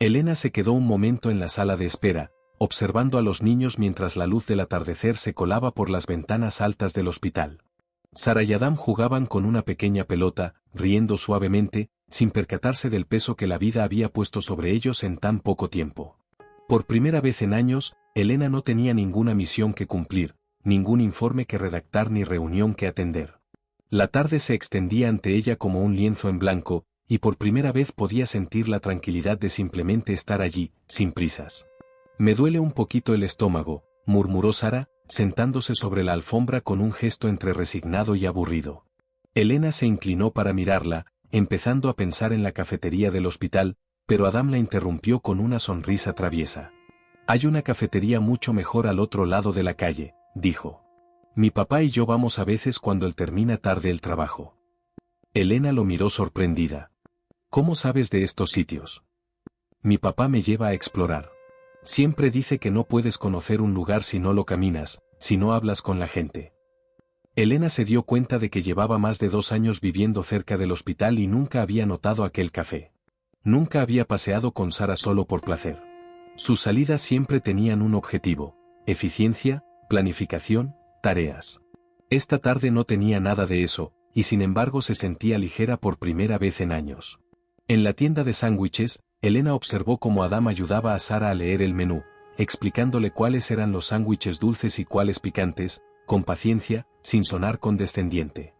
Elena se quedó un momento en la sala de espera, observando a los niños mientras la luz del atardecer se colaba por las ventanas altas del hospital. Sara y Adam jugaban con una pequeña pelota, riendo suavemente, sin percatarse del peso que la vida había puesto sobre ellos en tan poco tiempo. Por primera vez en años, Elena no tenía ninguna misión que cumplir, ningún informe que redactar ni reunión que atender. La tarde se extendía ante ella como un lienzo en blanco, y por primera vez podía sentir la tranquilidad de simplemente estar allí, sin prisas. «Me duele un poquito el estómago», murmuró Sara, sentándose sobre la alfombra con un gesto entre resignado y aburrido. Elena se inclinó para mirarla, empezando a pensar en la cafetería del hospital, pero Adam la interrumpió con una sonrisa traviesa. «Hay una cafetería mucho mejor al otro lado de la calle», dijo. «Mi papá y yo vamos a veces cuando él termina tarde el trabajo». Elena lo miró sorprendida. «¿Cómo sabes de estos sitios?» «Mi papá me lleva a explorar. Siempre dice que no puedes conocer un lugar si no lo caminas, si no hablas con la gente». Elena se dio cuenta de que llevaba más de 2 años viviendo cerca del hospital y nunca había notado aquel café. Nunca había paseado con Sara solo por placer. Sus salidas siempre tenían un objetivo: eficiencia, planificación, tareas. Esta tarde no tenía nada de eso, y sin embargo se sentía ligera por primera vez en años. En la tienda de sándwiches, Elena observó cómo Adam ayudaba a Sara a leer el menú, explicándole cuáles eran los sándwiches dulces y cuáles picantes, con paciencia, sin sonar condescendiente.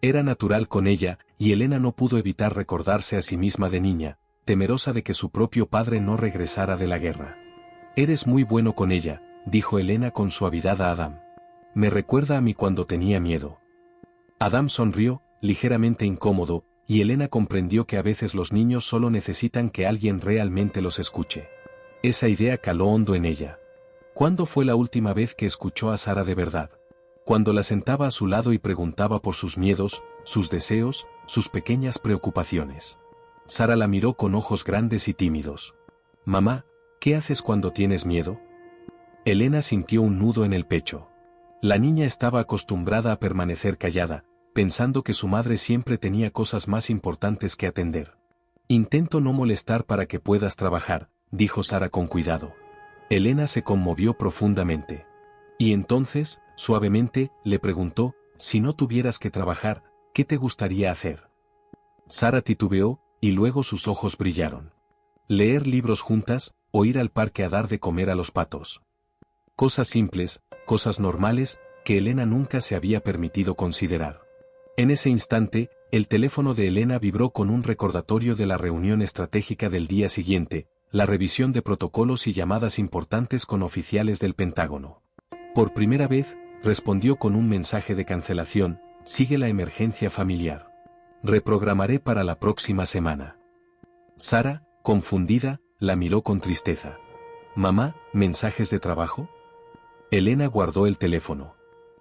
Era natural con ella, y Elena no pudo evitar recordarse a sí misma de niña, temerosa de que su propio padre no regresara de la guerra. «Eres muy bueno con ella», dijo Elena con suavidad a Adam. «Me recuerda a mí cuando tenía miedo». Adam sonrió, ligeramente incómodo, y Elena comprendió que a veces los niños solo necesitan que alguien realmente los escuche. Esa idea caló hondo en ella. ¿Cuándo fue la última vez que escuchó a Sara de verdad? Cuando la sentaba a su lado y preguntaba por sus miedos, sus deseos, sus pequeñas preocupaciones. Sara la miró con ojos grandes y tímidos. «Mamá, ¿qué haces cuando tienes miedo?» Elena sintió un nudo en el pecho. La niña estaba acostumbrada a permanecer callada, pensando que su madre siempre tenía cosas más importantes que atender. «Intento no molestar para que puedas trabajar», dijo Sara con cuidado. Elena se conmovió profundamente. Y entonces, suavemente, le preguntó: «Si no tuvieras que trabajar, ¿qué te gustaría hacer?» Sara titubeó, y luego sus ojos brillaron. «Leer libros juntas, o ir al parque a dar de comer a los patos». Cosas simples, cosas normales, que Elena nunca se había permitido considerar. En ese instante, el teléfono de Elena vibró con un recordatorio de la reunión estratégica del día siguiente, la revisión de protocolos y llamadas importantes con oficiales del Pentágono. Por primera vez, respondió con un mensaje de cancelación: «Sigue la emergencia familiar. Reprogramaré para la próxima semana». Sara, confundida, la miró con tristeza. «Mamá, ¿mensajes de trabajo?» Elena guardó el teléfono.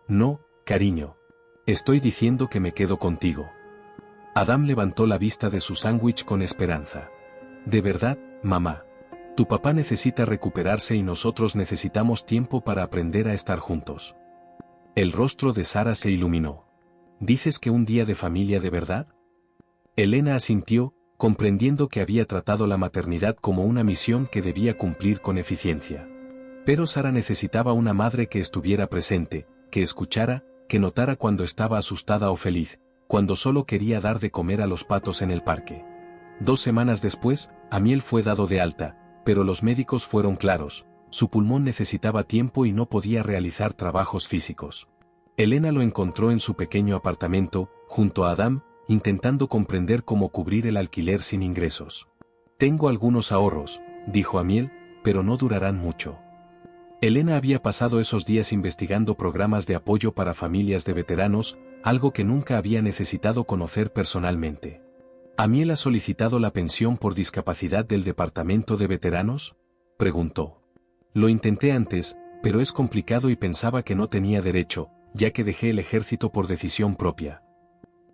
«No, cariño. Estoy diciendo que me quedo contigo». Adam levantó la vista de su sándwich con esperanza. «¿De verdad, mamá? Tu papá necesita recuperarse y nosotros necesitamos tiempo para aprender a estar juntos». El rostro de Sara se iluminó. «¿Dices que un día de familia de verdad?» Elena asintió, comprendiendo que había tratado la maternidad como una misión que debía cumplir con eficiencia. Pero Sara necesitaba una madre que estuviera presente, que escuchara, que notara cuando estaba asustada o feliz, cuando solo quería dar de comer a los patos en el parque. 2 semanas después, Amiel fue dado de alta, pero los médicos fueron claros: su pulmón necesitaba tiempo y no podía realizar trabajos físicos. Elena lo encontró en su pequeño apartamento, junto a Adam, intentando comprender cómo cubrir el alquiler sin ingresos. «Tengo algunos ahorros», dijo Amiel, «pero no durarán mucho». Elena había pasado esos días investigando programas de apoyo para familias de veteranos, algo que nunca había necesitado conocer personalmente. ¿Amiel ha solicitado la pensión por discapacidad del departamento de veteranos?, preguntó. «Lo intenté antes, pero es complicado y pensaba que no tenía derecho, ya que dejé el ejército por decisión propia».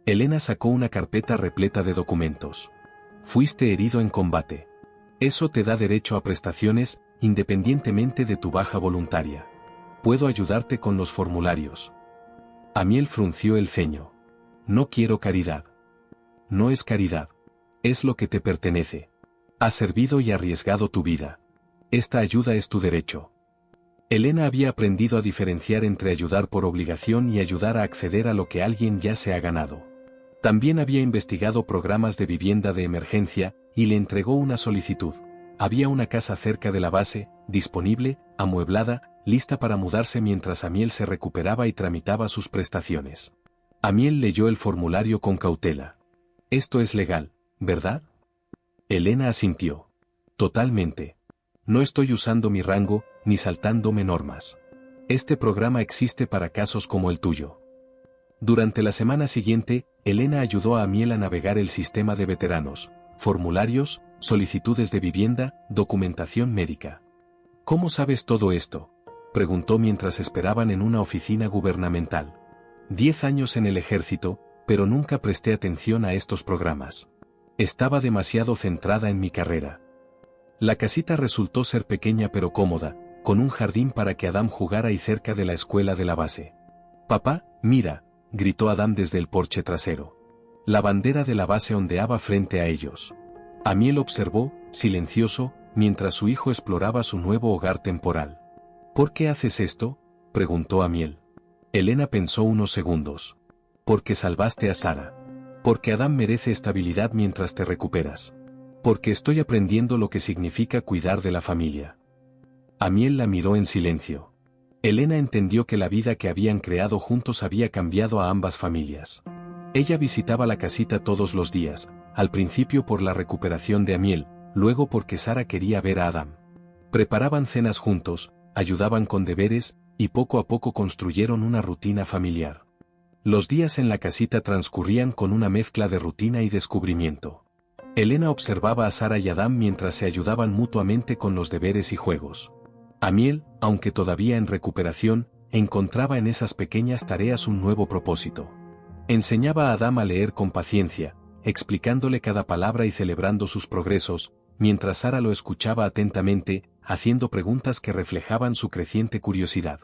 Elena sacó una carpeta repleta de documentos. «Fuiste herido en combate. Eso te da derecho a prestaciones, independientemente de tu baja voluntaria. Puedo ayudarte con los formularios». Amiel frunció el ceño. «No quiero caridad». «No es caridad. Es lo que te pertenece». Has servido y arriesgado tu vida. Esta ayuda es tu derecho. Elena había aprendido a diferenciar entre ayudar por obligación y ayudar a acceder a lo que alguien ya se ha ganado. También había investigado programas de vivienda de emergencia y le entregó una solicitud. Había una casa cerca de la base, disponible, amueblada, lista para mudarse mientras Amiel se recuperaba y tramitaba sus prestaciones. Amiel leyó el formulario con cautela. Esto es legal, ¿verdad? Elena asintió. Totalmente. No estoy usando mi rango, ni saltándome normas. Este programa existe para casos como el tuyo. Durante la semana siguiente, Elena ayudó a Amiel a navegar el sistema de veteranos, formularios, solicitudes de vivienda, documentación médica. ¿Cómo sabes todo esto?, preguntó mientras esperaban en una oficina gubernamental. 10 años en el ejército, pero nunca presté atención a estos programas. Estaba demasiado centrada en mi carrera. La casita resultó ser pequeña pero cómoda, con un jardín para que Adam jugara y cerca de la escuela de la base. «Papá, mira», gritó Adam desde el porche trasero. La bandera de la base ondeaba frente a ellos. Amiel observó, silencioso, mientras su hijo exploraba su nuevo hogar temporal. «¿Por qué haces esto?», preguntó Amiel. Elena pensó unos segundos. «Porque salvaste a Sara. Porque Adam merece estabilidad mientras te recuperas. Porque estoy aprendiendo lo que significa cuidar de la familia». Amiel la miró en silencio. Elena entendió que la vida que habían creado juntos había cambiado a ambas familias. Ella visitaba la casita todos los días, al principio por la recuperación de Amiel, luego porque Sara quería ver a Adam. Preparaban cenas juntos, ayudaban con deberes, y poco a poco construyeron una rutina familiar. Los días en la casita transcurrían con una mezcla de rutina y descubrimiento. Elena observaba a Sara y Adam mientras se ayudaban mutuamente con los deberes y juegos. Amiel, aunque todavía en recuperación, encontraba en esas pequeñas tareas un nuevo propósito. Enseñaba a Adam a leer con paciencia, explicándole cada palabra y celebrando sus progresos, mientras Sara lo escuchaba atentamente, haciendo preguntas que reflejaban su creciente curiosidad.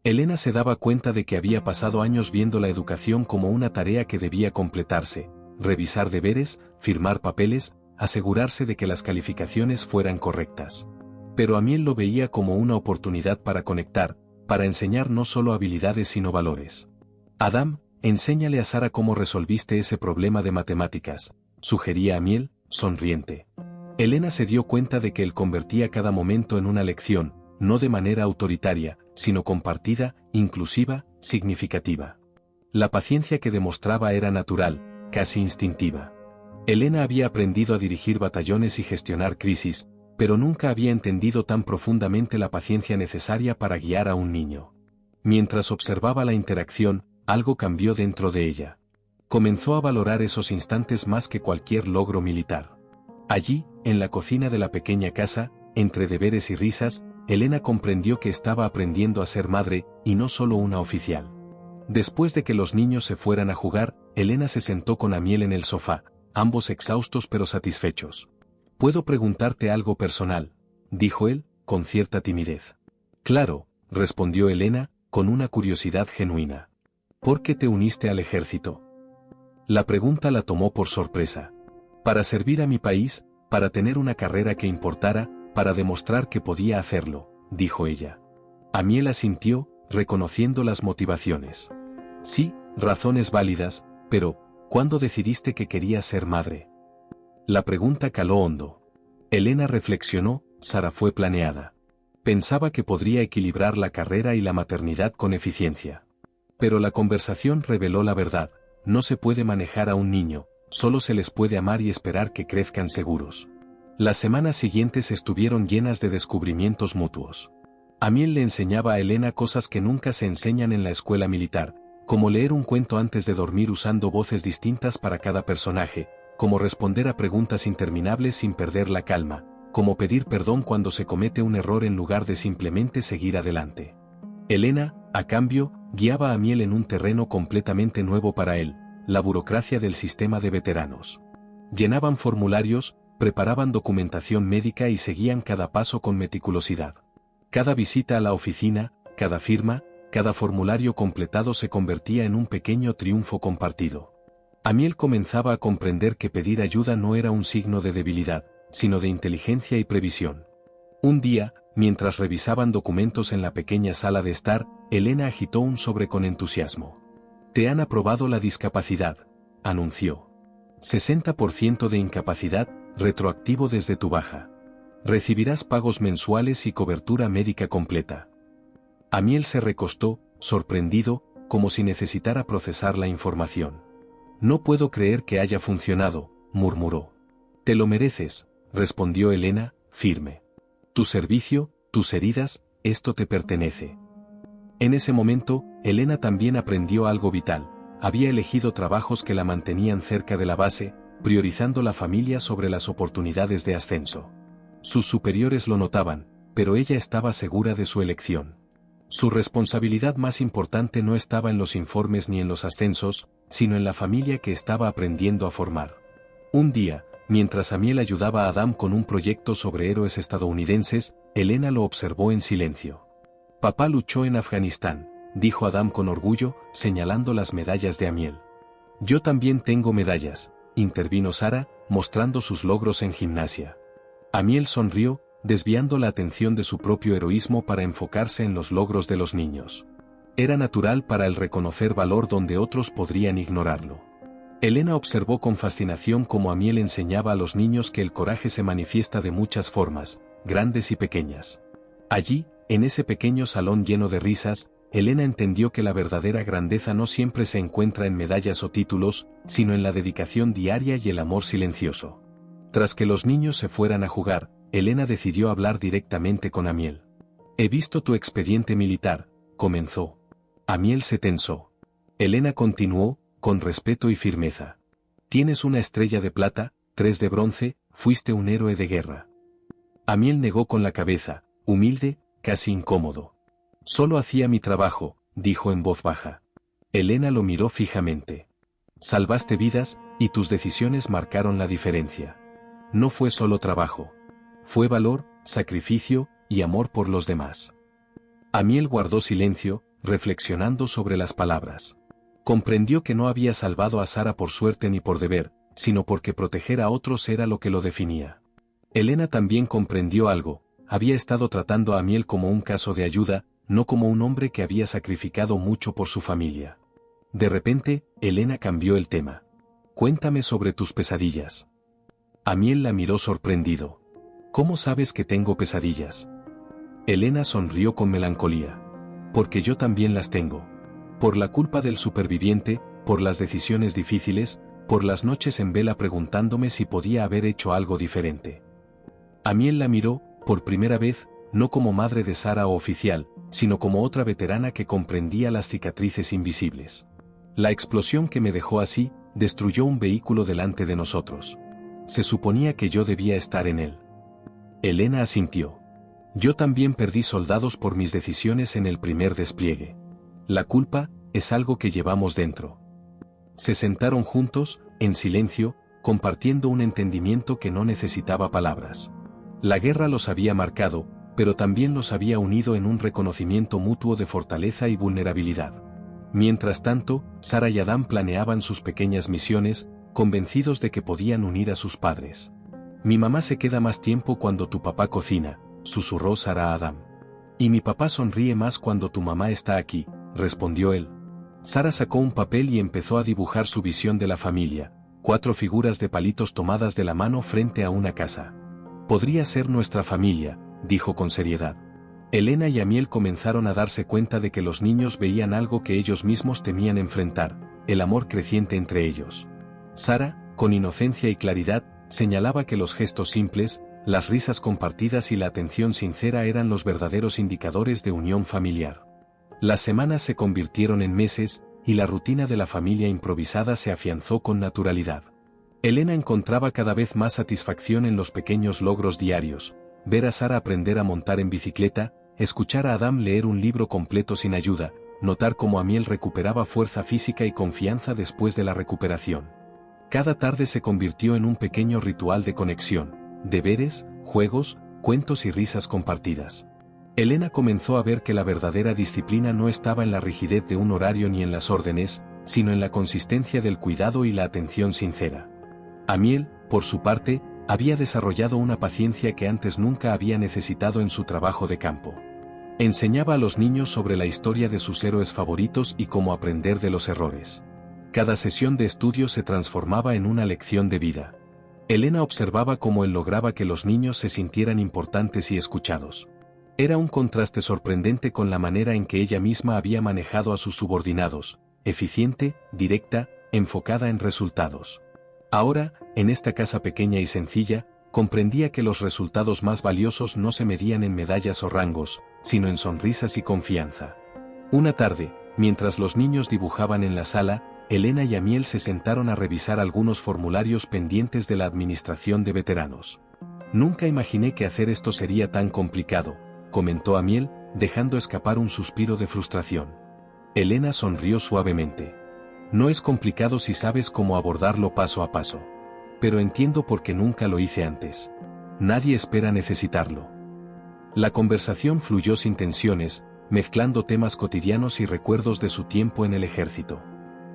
Elena se daba cuenta de que había pasado años viendo la educación como una tarea que debía completarse, revisar deberes, firmar papeles, asegurarse de que las calificaciones fueran correctas. Pero Amiel lo veía como una oportunidad para conectar, para enseñar no solo habilidades sino valores. «Adam, enséñale a Sara cómo resolviste ese problema de matemáticas», sugería Amiel, sonriente. Elena se dio cuenta de que él convertía cada momento en una lección, no de manera autoritaria, sino compartida, inclusiva, significativa. La paciencia que demostraba era natural, casi instintiva. Elena había aprendido a dirigir batallones y gestionar crisis, pero nunca había entendido tan profundamente la paciencia necesaria para guiar a un niño. Mientras observaba la interacción, algo cambió dentro de ella. Comenzó a valorar esos instantes más que cualquier logro militar. Allí, en la cocina de la pequeña casa, entre deberes y risas, Elena comprendió que estaba aprendiendo a ser madre, y no solo una oficial. Después de que los niños se fueran a jugar, Elena se sentó con Amiel en el sofá, ambos exhaustos pero satisfechos. «¿Puedo preguntarte algo personal?», dijo él, con cierta timidez. «Claro», respondió Elena, con una curiosidad genuina. «¿Por qué te uniste al ejército?». La pregunta la tomó por sorpresa. «Para servir a mi país, para tener una carrera que importara, para demostrar que podía hacerlo», dijo ella. Amiel asintió, reconociendo las motivaciones. «Sí, razones válidas, pero, ¿cuándo decidiste que querías ser madre?». La pregunta caló hondo. Elena reflexionó, Sara fue planeada. Pensaba que podría equilibrar la carrera y la maternidad con eficiencia. Pero la conversación reveló la verdad, no se puede manejar a un niño, solo se les puede amar y esperar que crezcan seguros. Las semanas siguientes estuvieron llenas de descubrimientos mutuos. Amiel le enseñaba a Elena cosas que nunca se enseñan en la escuela militar, como leer un cuento antes de dormir usando voces distintas para cada personaje, como responder a preguntas interminables sin perder la calma, como pedir perdón cuando se comete un error en lugar de simplemente seguir adelante. Elena, a cambio, guiaba a Amiel en un terreno completamente nuevo para él, la burocracia del sistema de veteranos. Llenaban formularios, preparaban documentación médica y seguían cada paso con meticulosidad. Cada visita a la oficina, cada firma, cada formulario completado se convertía en un pequeño triunfo compartido. Amiel comenzaba a comprender que pedir ayuda no era un signo de debilidad, sino de inteligencia y previsión. Un día, mientras revisaban documentos en la pequeña sala de estar, Elena agitó un sobre con entusiasmo. «Te han aprobado la discapacidad», anunció. «60% de incapacidad, retroactivo desde tu baja. Recibirás pagos mensuales y cobertura médica completa». Amiel se recostó, sorprendido, como si necesitara procesar la información. «No puedo creer que haya funcionado», murmuró. «Te lo mereces», respondió Elena, firme. «Tu servicio, tus heridas, esto te pertenece». En ese momento, Elena también aprendió algo vital. Había elegido trabajos que la mantenían cerca de la base, priorizando la familia sobre las oportunidades de ascenso. Sus superiores lo notaban, pero ella estaba segura de su elección. Su responsabilidad más importante no estaba en los informes ni en los ascensos, sino en la familia que estaba aprendiendo a formar. Un día, mientras Amiel ayudaba a Adam con un proyecto sobre héroes estadounidenses, Elena lo observó en silencio. «Papá luchó en Afganistán», dijo Adam con orgullo, señalando las medallas de Amiel. «Yo también tengo medallas», intervino Sara, mostrando sus logros en gimnasia. Amiel sonrió, desviando la atención de su propio heroísmo para enfocarse en los logros de los niños. Era natural para él reconocer valor donde otros podrían ignorarlo. Elena observó con fascinación cómo Amiel enseñaba a los niños que el coraje se manifiesta de muchas formas, grandes y pequeñas. Allí, en ese pequeño salón lleno de risas, Elena entendió que la verdadera grandeza no siempre se encuentra en medallas o títulos, sino en la dedicación diaria y el amor silencioso. Tras que los niños se fueran a jugar, Elena decidió hablar directamente con Amiel. «He visto tu expediente militar», comenzó. Amiel se tensó. Elena continuó, con respeto y firmeza. «Tienes una estrella de plata, 3 de bronce, fuiste un héroe de guerra». Amiel negó con la cabeza, humilde, casi incómodo. «Solo hacía mi trabajo», dijo en voz baja. Elena lo miró fijamente. «Salvaste vidas, y tus decisiones marcaron la diferencia. No fue solo trabajo. Fue valor, sacrificio, y amor por los demás». Amiel guardó silencio, reflexionando sobre las palabras. Comprendió que no había salvado a Sara por suerte ni por deber, sino porque proteger a otros era lo que lo definía. Elena también comprendió algo. Había estado tratando a Amiel como un caso de ayuda, no como un hombre que había sacrificado mucho por su familia. De repente, Elena cambió el tema. «Cuéntame sobre tus pesadillas». Amiel la miró sorprendido. «¿Cómo sabes que tengo pesadillas?» Elena sonrió con melancolía. «Porque yo también las tengo. Por la culpa del superviviente, por las decisiones difíciles, por las noches en vela preguntándome si podía haber hecho algo diferente». Amiel la miró, por primera vez, no como madre de Sara o oficial, sino como otra veterana que comprendía las cicatrices invisibles. «La explosión que me dejó así, destruyó un vehículo delante de nosotros. Se suponía que yo debía estar en él». Elena asintió. «Yo también perdí soldados por mis decisiones en el primer despliegue. La culpa, es algo que llevamos dentro». Se sentaron juntos, en silencio, compartiendo un entendimiento que no necesitaba palabras. La guerra los había marcado, pero también los había unido en un reconocimiento mutuo de fortaleza y vulnerabilidad. Mientras tanto, Sara y Adam planeaban sus pequeñas misiones, convencidos de que podían unir a sus padres. «Mi mamá se queda más tiempo cuando tu papá cocina», susurró Sara a Adam. «Y mi papá sonríe más cuando tu mamá está aquí», respondió él. Sara sacó un papel y empezó a dibujar su visión de la familia, 4 figuras de palitos tomadas de la mano frente a una casa. «Podría ser nuestra familia», dijo con seriedad. Elena y Amiel comenzaron a darse cuenta de que los niños veían algo que ellos mismos temían enfrentar, el amor creciente entre ellos. Sara, con inocencia y claridad, señalaba que los gestos simples, las risas compartidas y la atención sincera eran los verdaderos indicadores de unión familiar. Las semanas se convirtieron en meses, y la rutina de la familia improvisada se afianzó con naturalidad. Elena encontraba cada vez más satisfacción en los pequeños logros diarios, ver a Sara aprender a montar en bicicleta, escuchar a Adam leer un libro completo sin ayuda, notar cómo Amiel recuperaba fuerza física y confianza después de la recuperación. Cada tarde se convirtió en un pequeño ritual de conexión, deberes, juegos, cuentos y risas compartidas. Elena comenzó a ver que la verdadera disciplina no estaba en la rigidez de un horario ni en las órdenes, sino en la consistencia del cuidado y la atención sincera. Amiel, por su parte, Había desarrollado una paciencia que antes nunca había necesitado en su trabajo de campo. Enseñaba a los niños sobre la historia de sus héroes favoritos y cómo aprender de los errores. Cada sesión de estudio se transformaba en una lección de vida. Elena observaba cómo él lograba que los niños se sintieran importantes y escuchados. Era un contraste sorprendente con la manera en que ella misma había manejado a sus subordinados, eficiente, directa, enfocada en resultados. Ahora, en esta casa pequeña y sencilla, comprendía que los resultados más valiosos no se medían en medallas o rangos, sino en sonrisas y confianza. Una tarde, mientras los niños dibujaban en la sala, Elena y Amiel se sentaron a revisar algunos formularios pendientes de la administración de veteranos. «Nunca imaginé que hacer esto sería tan complicado», comentó Amiel, dejando escapar un suspiro de frustración. Elena sonrió suavemente. «No es complicado si sabes cómo abordarlo paso a paso. Pero entiendo por qué nunca lo hice antes. Nadie espera necesitarlo». La conversación fluyó sin tensiones, mezclando temas cotidianos y recuerdos de su tiempo en el ejército.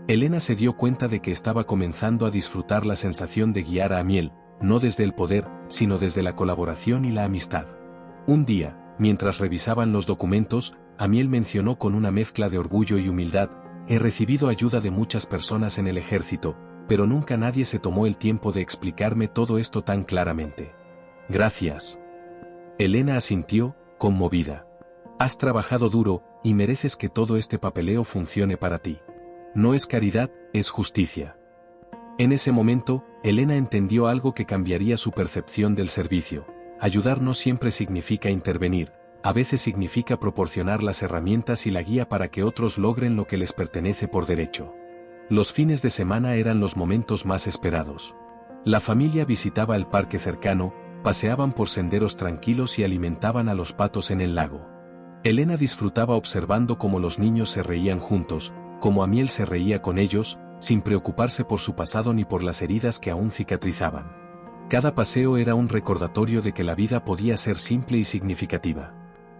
Elena se dio cuenta de que estaba comenzando a disfrutar la sensación de guiar a Amiel, no desde el poder, sino desde la colaboración y la amistad. Un día, mientras revisaban los documentos, Amiel mencionó con una mezcla de orgullo y humildad: «He recibido ayuda de muchas personas en el ejército, pero nunca nadie se tomó el tiempo de explicarme todo esto tan claramente». «Gracias». Elena asintió, conmovida. «Has trabajado duro, y mereces que todo este papeleo funcione para ti. No es caridad, es justicia». En ese momento, Elena entendió algo que cambiaría su percepción del servicio. Ayudar no siempre significa intervenir, a veces significa proporcionar las herramientas y la guía para que otros logren lo que les pertenece por derecho. Los fines de semana eran los momentos más esperados. La familia visitaba el parque cercano, paseaban por senderos tranquilos y alimentaban a los patos en el lago. Elena disfrutaba observando cómo los niños se reían juntos, cómo Amiel se reía con ellos, sin preocuparse por su pasado ni por las heridas que aún cicatrizaban. Cada paseo era un recordatorio de que la vida podía ser simple y significativa.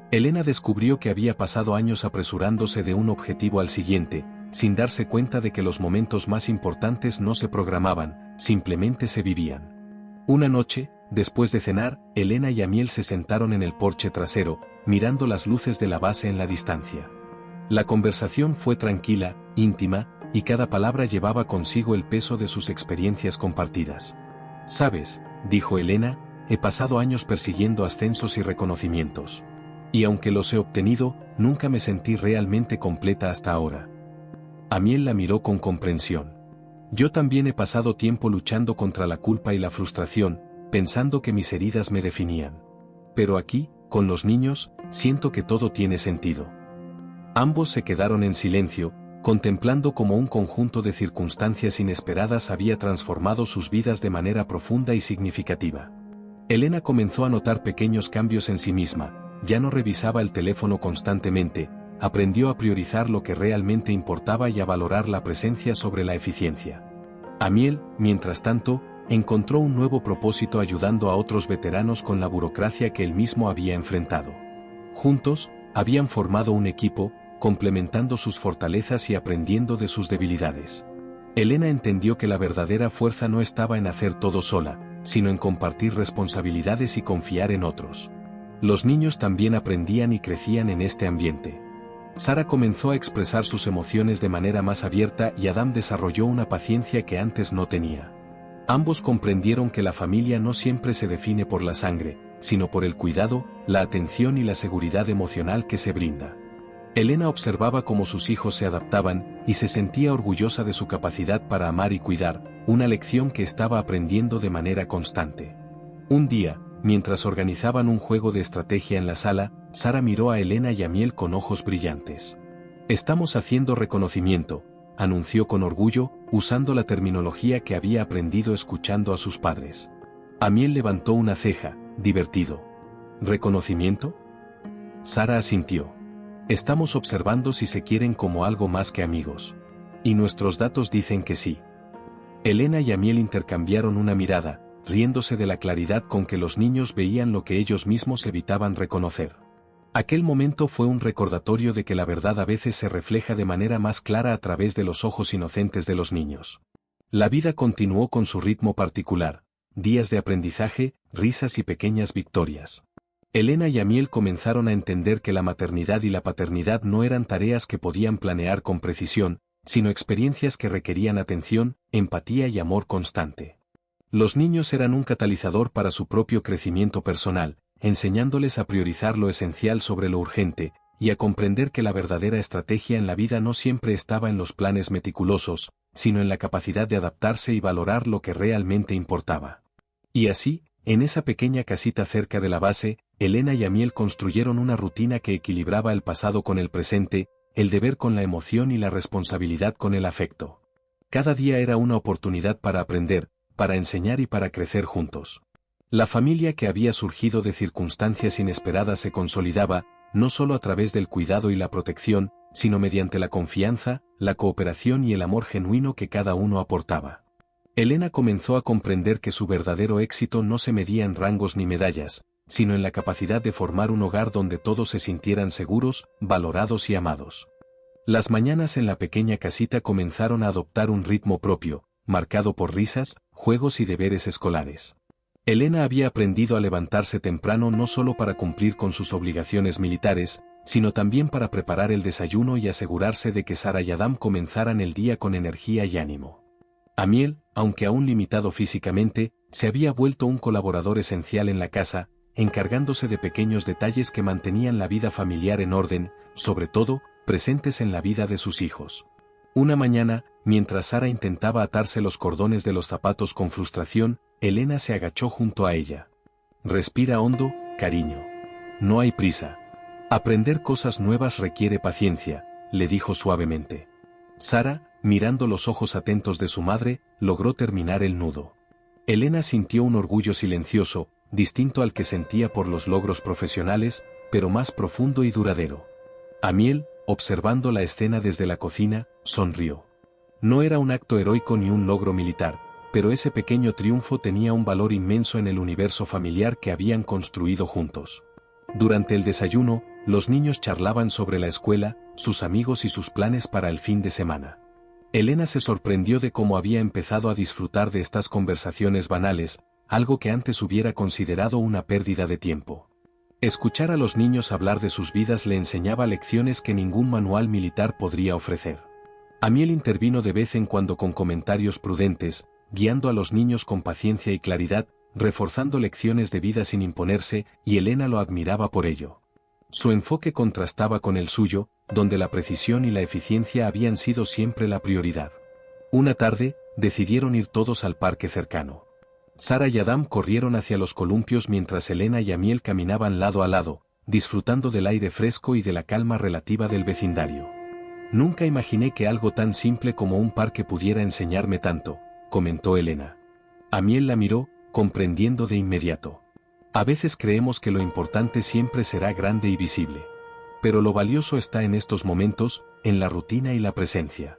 Elena descubrió que había pasado años apresurándose de un objetivo al siguiente, sin darse cuenta de que los momentos más importantes no se programaban, simplemente se vivían. Una noche, después de cenar, Elena y Amiel se sentaron en el porche trasero, mirando las luces de la base en la distancia. La conversación fue tranquila, íntima, y cada palabra llevaba consigo el peso de sus experiencias compartidas. «Sabes», dijo Elena, «he pasado años persiguiendo ascensos y reconocimientos. Y aunque los he obtenido, nunca me sentí realmente completa hasta ahora». Amiel la miró con comprensión. «Yo también he pasado tiempo luchando contra la culpa y la frustración, pensando que mis heridas me definían. Pero aquí, con los niños, siento que todo tiene sentido». Ambos se quedaron en silencio, contemplando cómo un conjunto de circunstancias inesperadas había transformado sus vidas de manera profunda y significativa. Elena comenzó a notar pequeños cambios en sí misma, ya no revisaba el teléfono constantemente, aprendió a priorizar lo que realmente importaba y a valorar la presencia sobre la eficiencia. Amiel, mientras tanto, encontró un nuevo propósito ayudando a otros veteranos con la burocracia que él mismo había enfrentado. Juntos, habían formado un equipo, complementando sus fortalezas y aprendiendo de sus debilidades. Elena entendió que la verdadera fuerza no estaba en hacer todo sola, sino en compartir responsabilidades y confiar en otros. Los niños también aprendían y crecían en este ambiente. Sara comenzó a expresar sus emociones de manera más abierta y Adam desarrolló una paciencia que antes no tenía. Ambos comprendieron que la familia no siempre se define por la sangre, sino por el cuidado, la atención y la seguridad emocional que se brinda. Elena observaba cómo sus hijos se adaptaban, y se sentía orgullosa de su capacidad para amar y cuidar, una lección que estaba aprendiendo de manera constante. Un día, mientras organizaban un juego de estrategia en la sala, Sara miró a Elena y Amiel con ojos brillantes. «Estamos haciendo reconocimiento», anunció con orgullo, usando la terminología que había aprendido escuchando a sus padres. Amiel levantó una ceja, divertido. «¿Reconocimiento?». Sara asintió. «Estamos observando si se quieren como algo más que amigos. Y nuestros datos dicen que sí». Elena y Amiel intercambiaron una mirada, riéndose de la claridad con que los niños veían lo que ellos mismos evitaban reconocer. Aquel momento fue un recordatorio de que la verdad a veces se refleja de manera más clara a través de los ojos inocentes de los niños. La vida continuó con su ritmo particular, días de aprendizaje, risas y pequeñas victorias. Elena y Amiel comenzaron a entender que la maternidad y la paternidad no eran tareas que podían planear con precisión, sino experiencias que requerían atención, empatía y amor constante. Los niños eran un catalizador para su propio crecimiento personal, enseñándoles a priorizar lo esencial sobre lo urgente, y a comprender que la verdadera estrategia en la vida no siempre estaba en los planes meticulosos, sino en la capacidad de adaptarse y valorar lo que realmente importaba. Y así, en esa pequeña casita cerca de la base, Elena y Amiel construyeron una rutina que equilibraba el pasado con el presente, el deber con la emoción y la responsabilidad con el afecto. Cada día era una oportunidad para aprender, para enseñar y para crecer juntos. La familia que había surgido de circunstancias inesperadas se consolidaba, no solo a través del cuidado y la protección, sino mediante la confianza, la cooperación y el amor genuino que cada uno aportaba. Elena comenzó a comprender que su verdadero éxito no se medía en rangos ni medallas, sino en la capacidad de formar un hogar donde todos se sintieran seguros, valorados y amados. Las mañanas en la pequeña casita comenzaron a adoptar un ritmo propio, marcado por risas, juegos y deberes escolares. Elena había aprendido a levantarse temprano no solo para cumplir con sus obligaciones militares, sino también para preparar el desayuno y asegurarse de que Sara y Adam comenzaran el día con energía y ánimo. Amiel, aunque aún limitado físicamente, se había vuelto un colaborador esencial en la casa, encargándose de pequeños detalles que mantenían la vida familiar en orden, sobre todo, presentes en la vida de sus hijos. Una mañana, mientras Sara intentaba atarse los cordones de los zapatos con frustración, Elena se agachó junto a ella. Respira hondo, cariño. No hay prisa. Aprender cosas nuevas requiere paciencia, le dijo suavemente. Sara, mirando los ojos atentos de su madre, logró terminar el nudo. Elena sintió un orgullo silencioso, distinto al que sentía por los logros profesionales, pero más profundo y duradero. Amiel, observando la escena desde la cocina, sonrió. No era un acto heroico ni un logro militar, pero ese pequeño triunfo tenía un valor inmenso en el universo familiar que habían construido juntos. Durante el desayuno, los niños charlaban sobre la escuela, sus amigos y sus planes para el fin de semana. Elena se sorprendió de cómo había empezado a disfrutar de estas conversaciones banales, algo que antes hubiera considerado una pérdida de tiempo. Escuchar a los niños hablar de sus vidas le enseñaba lecciones que ningún manual militar podría ofrecer. Amiel intervino de vez en cuando con comentarios prudentes, guiando a los niños con paciencia y claridad, reforzando lecciones de vida sin imponerse, y Elena lo admiraba por ello. Su enfoque contrastaba con el suyo, donde la precisión y la eficiencia habían sido siempre la prioridad. Una tarde, decidieron ir todos al parque cercano. Sara y Adam corrieron hacia los columpios mientras Elena y Amiel caminaban lado a lado, disfrutando del aire fresco y de la calma relativa del vecindario. Nunca imaginé que algo tan simple como un parque pudiera enseñarme tanto, comentó Elena. Amiel la miró, comprendiendo de inmediato. A veces creemos que lo importante siempre será grande y visible. Pero lo valioso está en estos momentos, en la rutina y la presencia.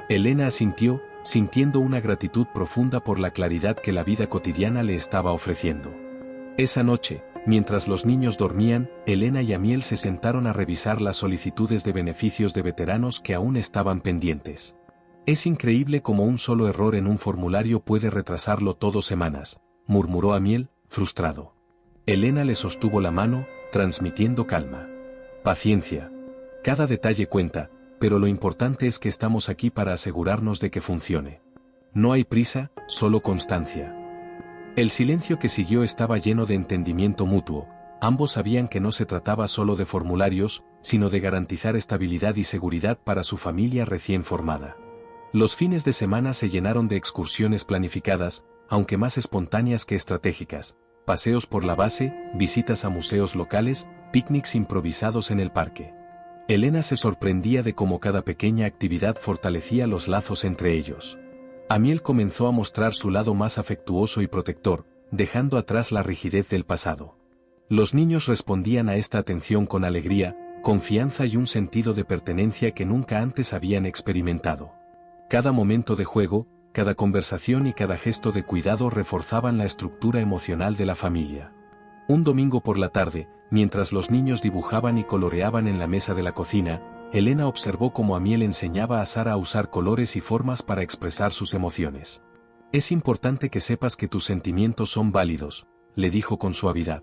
Elena asintió, sintiendo una gratitud profunda por la claridad que la vida cotidiana le estaba ofreciendo. Esa noche, mientras los niños dormían, Elena y Amiel se sentaron a revisar las solicitudes de beneficios de veteranos que aún estaban pendientes. Es increíble cómo un solo error en un formulario puede retrasarlo todo semanas, murmuró Amiel, frustrado. Elena le sostuvo la mano, transmitiendo calma. Paciencia. Cada detalle cuenta, pero lo importante es que estamos aquí para asegurarnos de que funcione. No hay prisa, solo constancia. El silencio que siguió estaba lleno de entendimiento mutuo. Ambos sabían que no se trataba solo de formularios, sino de garantizar estabilidad y seguridad para su familia recién formada. Los fines de semana se llenaron de excursiones planificadas, aunque más espontáneas que estratégicas, paseos por la base, visitas a museos locales, picnics improvisados en el parque. Elena se sorprendía de cómo cada pequeña actividad fortalecía los lazos entre ellos. Amiel comenzó a mostrar su lado más afectuoso y protector, dejando atrás la rigidez del pasado. Los niños respondían a esta atención con alegría, confianza y un sentido de pertenencia que nunca antes habían experimentado. Cada momento de juego, cada conversación y cada gesto de cuidado reforzaban la estructura emocional de la familia. Un domingo por la tarde, mientras los niños dibujaban y coloreaban en la mesa de la cocina, Elena observó cómo Amiel enseñaba a Sara a usar colores y formas para expresar sus emociones. Es importante que sepas que tus sentimientos son válidos, le dijo con suavidad.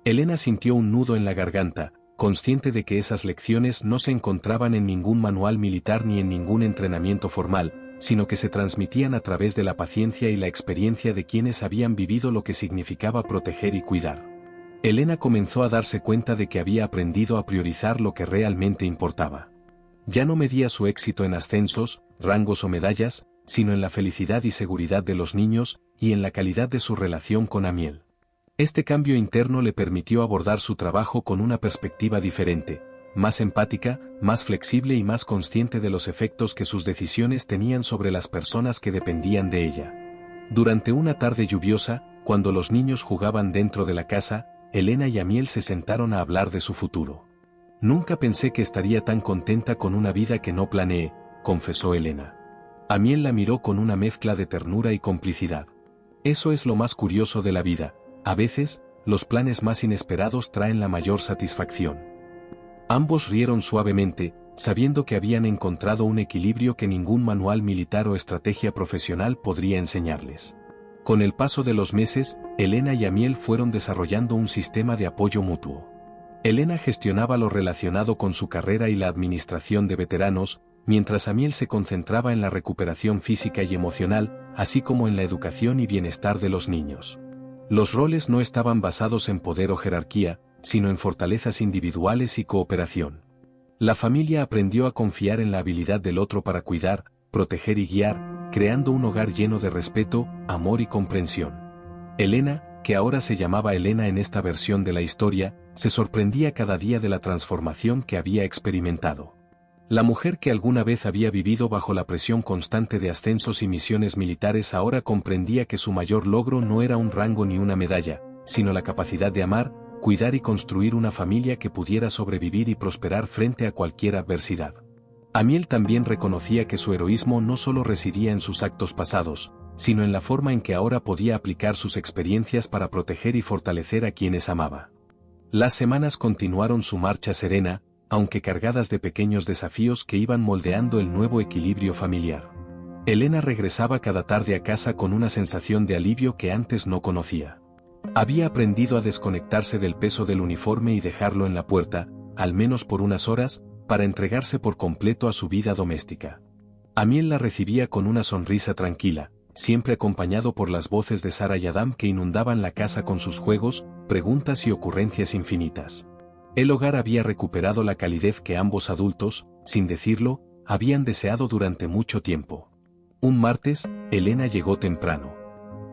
Elena sintió un nudo en la garganta, consciente de que esas lecciones no se encontraban en ningún manual militar ni en ningún entrenamiento formal, sino que se transmitían a través de la paciencia y la experiencia de quienes habían vivido lo que significaba proteger y cuidar. Elena comenzó a darse cuenta de que había aprendido a priorizar lo que realmente importaba. Ya no medía su éxito en ascensos, rangos o medallas, sino en la felicidad y seguridad de los niños, y en la calidad de su relación con Amiel. Este cambio interno le permitió abordar su trabajo con una perspectiva diferente, más empática, más flexible y más consciente de los efectos que sus decisiones tenían sobre las personas que dependían de ella. Durante una tarde lluviosa, cuando los niños jugaban dentro de la casa, Elena y Amiel se sentaron a hablar de su futuro. Nunca pensé que estaría tan contenta con una vida que no planeé, confesó Elena. Amiel la miró con una mezcla de ternura y complicidad. Eso es lo más curioso de la vida, a veces, los planes más inesperados traen la mayor satisfacción. Ambos rieron suavemente, sabiendo que habían encontrado un equilibrio que ningún manual militar o estrategia profesional podría enseñarles. Con el paso de los meses, Elena y Amiel fueron desarrollando un sistema de apoyo mutuo. Elena gestionaba lo relacionado con su carrera y la administración de veteranos, mientras Amiel se concentraba en la recuperación física y emocional, así como en la educación y bienestar de los niños. Los roles no estaban basados en poder o jerarquía, sino en fortalezas individuales y cooperación. La familia aprendió a confiar en la habilidad del otro para cuidar, proteger y guiar, creando un hogar lleno de respeto, amor y comprensión. Elena, que ahora se llamaba Elena en esta versión de la historia, se sorprendía cada día de la transformación que había experimentado. La mujer que alguna vez había vivido bajo la presión constante de ascensos y misiones militares ahora comprendía que su mayor logro no era un rango ni una medalla, sino la capacidad de amar, cuidar y construir una familia que pudiera sobrevivir y prosperar frente a cualquier adversidad. Amiel también reconocía que su heroísmo no solo residía en sus actos pasados, sino en la forma en que ahora podía aplicar sus experiencias para proteger y fortalecer a quienes amaba. Las semanas continuaron su marcha serena, aunque cargadas de pequeños desafíos que iban moldeando el nuevo equilibrio familiar. Elena regresaba cada tarde a casa con una sensación de alivio que antes no conocía. Había aprendido a desconectarse del peso del uniforme y dejarlo en la puerta, al menos por unas horas, para entregarse por completo a su vida doméstica. Amiel la recibía con una sonrisa tranquila, siempre acompañado por las voces de Sara y Adam que inundaban la casa con sus juegos, preguntas y ocurrencias infinitas. El hogar había recuperado la calidez que ambos adultos, sin decirlo, habían deseado durante mucho tiempo. Un martes, Elena llegó temprano.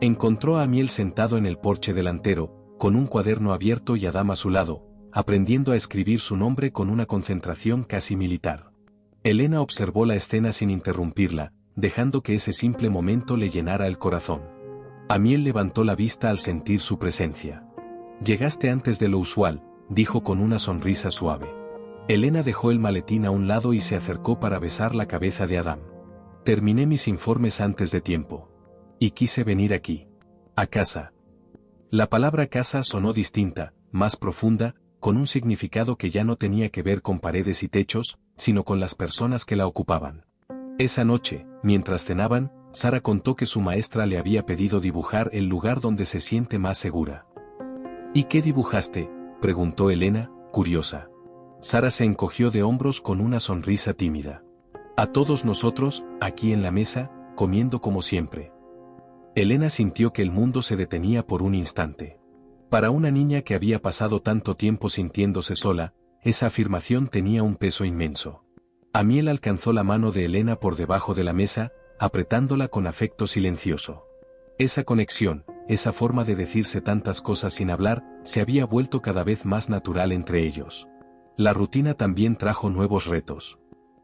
Encontró a Amiel sentado en el porche delantero, con un cuaderno abierto y Adam a su lado, aprendiendo a escribir su nombre con una concentración casi militar. Elena observó la escena sin interrumpirla, dejando que ese simple momento le llenara el corazón. Amiel levantó la vista al sentir su presencia. «Llegaste antes de lo usual», dijo con una sonrisa suave. Elena dejó el maletín a un lado y se acercó para besar la cabeza de Adam. «Terminé mis informes antes de tiempo. Y quise venir aquí. A casa». La palabra casa sonó distinta, más profunda, con un significado que ya no tenía que ver con paredes y techos, sino con las personas que la ocupaban. Esa noche, mientras cenaban, Sara contó que su maestra le había pedido dibujar el lugar donde se siente más segura. «¿Y qué dibujaste?», preguntó Elena, curiosa. Sara se encogió de hombros con una sonrisa tímida. «A todos nosotros, aquí en la mesa, comiendo como siempre». Elena sintió que el mundo se detenía por un instante. Para una niña que había pasado tanto tiempo sintiéndose sola, esa afirmación tenía un peso inmenso. Amiel alcanzó la mano de Elena por debajo de la mesa, apretándola con afecto silencioso. Esa conexión, esa forma de decirse tantas cosas sin hablar, se había vuelto cada vez más natural entre ellos. La rutina también trajo nuevos retos.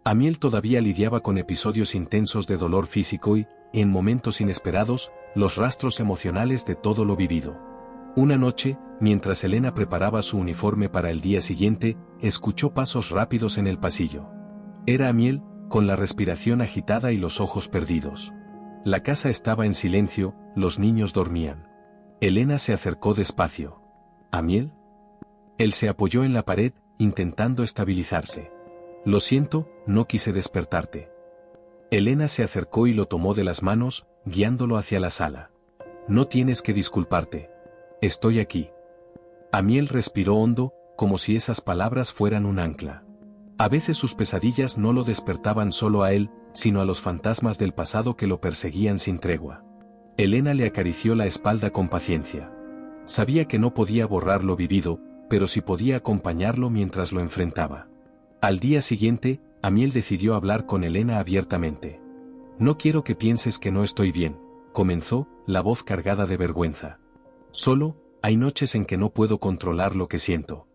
Amiel todavía lidiaba con episodios intensos de dolor físico y, en momentos inesperados, los rastros emocionales de todo lo vivido. Una noche, mientras Elena preparaba su uniforme para el día siguiente, escuchó pasos rápidos en el pasillo. Era Amiel, con la respiración agitada y los ojos perdidos. La casa estaba en silencio, los niños dormían. Elena se acercó despacio. ¿Amiel? Él se apoyó en la pared, intentando estabilizarse. «Lo siento, no quise despertarte». Elena se acercó y lo tomó de las manos, guiándolo hacia la sala. No tienes que disculparte. Estoy aquí. Amiel respiró hondo, como si esas palabras fueran un ancla. A veces sus pesadillas no lo despertaban solo a él, sino a los fantasmas del pasado que lo perseguían sin tregua. Elena le acarició la espalda con paciencia. Sabía que no podía borrar lo vivido, pero sí podía acompañarlo mientras lo enfrentaba. Al día siguiente, Amiel decidió hablar con Elena abiertamente. No quiero que pienses que no estoy bien, comenzó, la voz cargada de vergüenza. Solo, hay noches en que no puedo controlar lo que siento.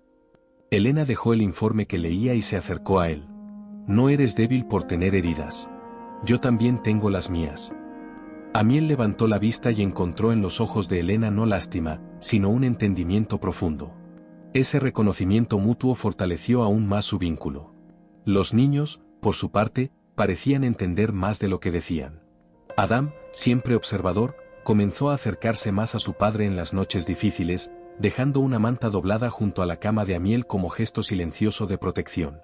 Elena dejó el informe que leía y se acercó a él. No eres débil por tener heridas. Yo también tengo las mías. Amiel levantó la vista y encontró en los ojos de Elena no lástima, sino un entendimiento profundo. Ese reconocimiento mutuo fortaleció aún más su vínculo. Los niños, por su parte, parecían entender más de lo que decían. Adam, siempre observador, comenzó a acercarse más a su padre en las noches difíciles, dejando una manta doblada junto a la cama de Amiel como gesto silencioso de protección.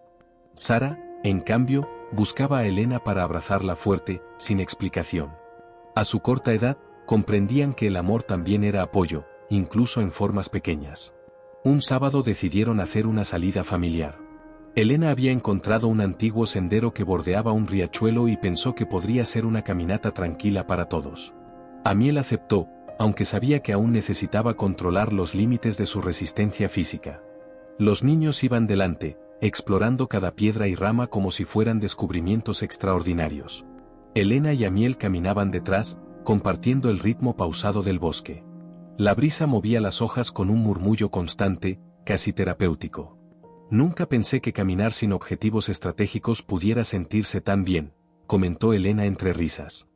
Sara, en cambio, buscaba a Elena para abrazarla fuerte, sin explicación. A su corta edad, comprendían que el amor también era apoyo, incluso en formas pequeñas. Un sábado decidieron hacer una salida familiar. Elena había encontrado un antiguo sendero que bordeaba un riachuelo y pensó que podría ser una caminata tranquila para todos. Amiel aceptó, aunque sabía que aún necesitaba controlar los límites de su resistencia física. Los niños iban delante, explorando cada piedra y rama como si fueran descubrimientos extraordinarios. Elena y Amiel caminaban detrás, compartiendo el ritmo pausado del bosque. La brisa movía las hojas con un murmullo constante, casi terapéutico. Nunca pensé que caminar sin objetivos estratégicos pudiera sentirse tan bien, comentó Elena entre risas.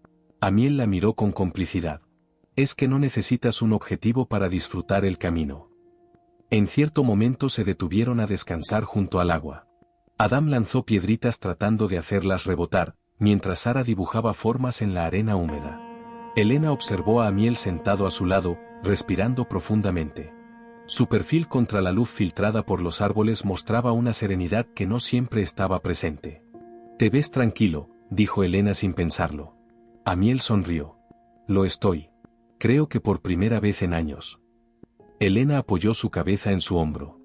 Amiel la miró con complicidad. Es que no necesitas un objetivo para disfrutar el camino. En cierto momento se detuvieron a descansar junto al agua. Adam lanzó piedritas tratando de hacerlas rebotar, mientras Sara dibujaba formas en la arena húmeda. Elena observó a Amiel sentado a su lado, respirando profundamente. Su perfil contra la luz filtrada por los árboles mostraba una serenidad que no siempre estaba presente. Te ves tranquilo, dijo Elena sin pensarlo. Amiel sonrió. Lo estoy. Creo que por primera vez en años. Elena apoyó su cabeza en su hombro.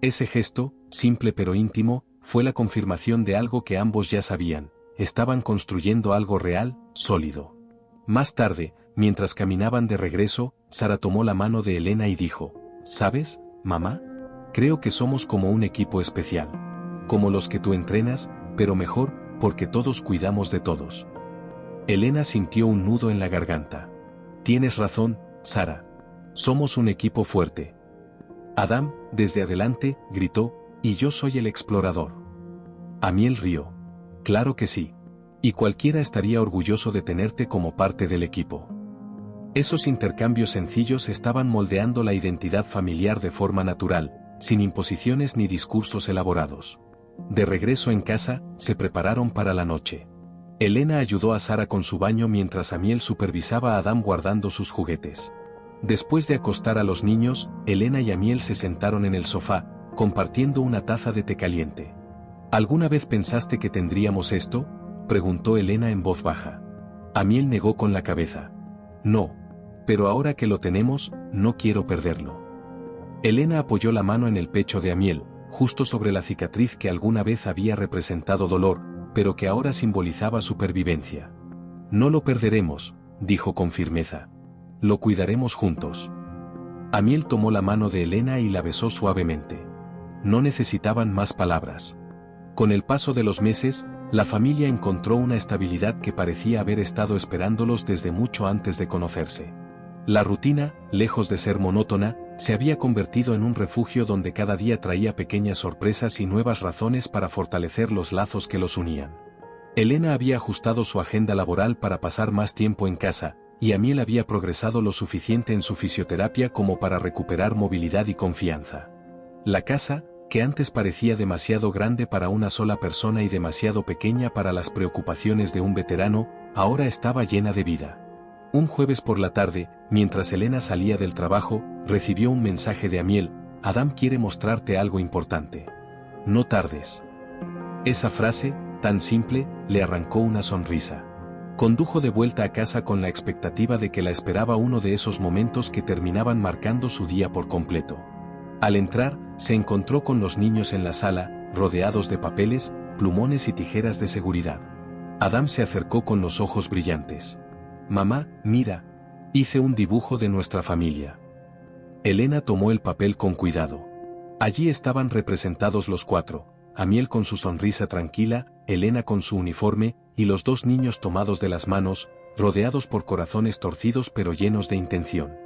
Ese gesto, simple pero íntimo, fue la confirmación de algo que ambos ya sabían. Estaban construyendo algo real, sólido. Más tarde, mientras caminaban de regreso, Sara tomó la mano de Elena y dijo, ¿sabes, mamá? Creo que somos como un equipo especial. Como los que tú entrenas, pero mejor, porque todos cuidamos de todos. Elena sintió un nudo en la garganta. Tienes razón, Sara. Somos un equipo fuerte. Adam, desde adelante, gritó, y yo soy el explorador. Amiel rió. Claro que sí. Y cualquiera estaría orgulloso de tenerte como parte del equipo. Esos intercambios sencillos estaban moldeando la identidad familiar de forma natural, sin imposiciones ni discursos elaborados. De regreso en casa, se prepararon para la noche. Elena ayudó a Sara con su baño mientras Amiel supervisaba a Adam guardando sus juguetes. Después de acostar a los niños, Elena y Amiel se sentaron en el sofá, compartiendo una taza de té caliente. ¿Alguna vez pensaste que tendríamos esto?, preguntó Elena en voz baja. Amiel negó con la cabeza. No. Pero ahora que lo tenemos, no quiero perderlo. Elena apoyó la mano en el pecho de Amiel, justo sobre la cicatriz que alguna vez había representado dolor, pero que ahora simbolizaba supervivencia. No lo perderemos, dijo con firmeza. Lo cuidaremos juntos. Amiel tomó la mano de Elena y la besó suavemente. No necesitaban más palabras. Con el paso de los meses, la familia encontró una estabilidad que parecía haber estado esperándolos desde mucho antes de conocerse. La rutina, lejos de ser monótona, se había convertido en un refugio donde cada día traía pequeñas sorpresas y nuevas razones para fortalecer los lazos que los unían. Elena había ajustado su agenda laboral para pasar más tiempo en casa, y Amiel había progresado lo suficiente en su fisioterapia como para recuperar movilidad y confianza. La casa, que antes parecía demasiado grande para una sola persona y demasiado pequeña para las preocupaciones de un veterano, ahora estaba llena de vida. Un jueves por la tarde, mientras Elena salía del trabajo, recibió un mensaje de Amiel: Adam quiere mostrarte algo importante. No tardes. Esa frase, tan simple, le arrancó una sonrisa. Condujo de vuelta a casa con la expectativa de que la esperaba uno de esos momentos que terminaban marcando su día por completo. Al entrar, se encontró con los niños en la sala, rodeados de papeles, plumones y tijeras de seguridad. Adam se acercó con los ojos brillantes. «Mamá, mira, hice un dibujo de nuestra familia». Elena tomó el papel con cuidado. Allí estaban representados los cuatro: Amiel con su sonrisa tranquila, Elena con su uniforme, y los dos niños tomados de las manos, rodeados por corazones torcidos pero llenos de intención.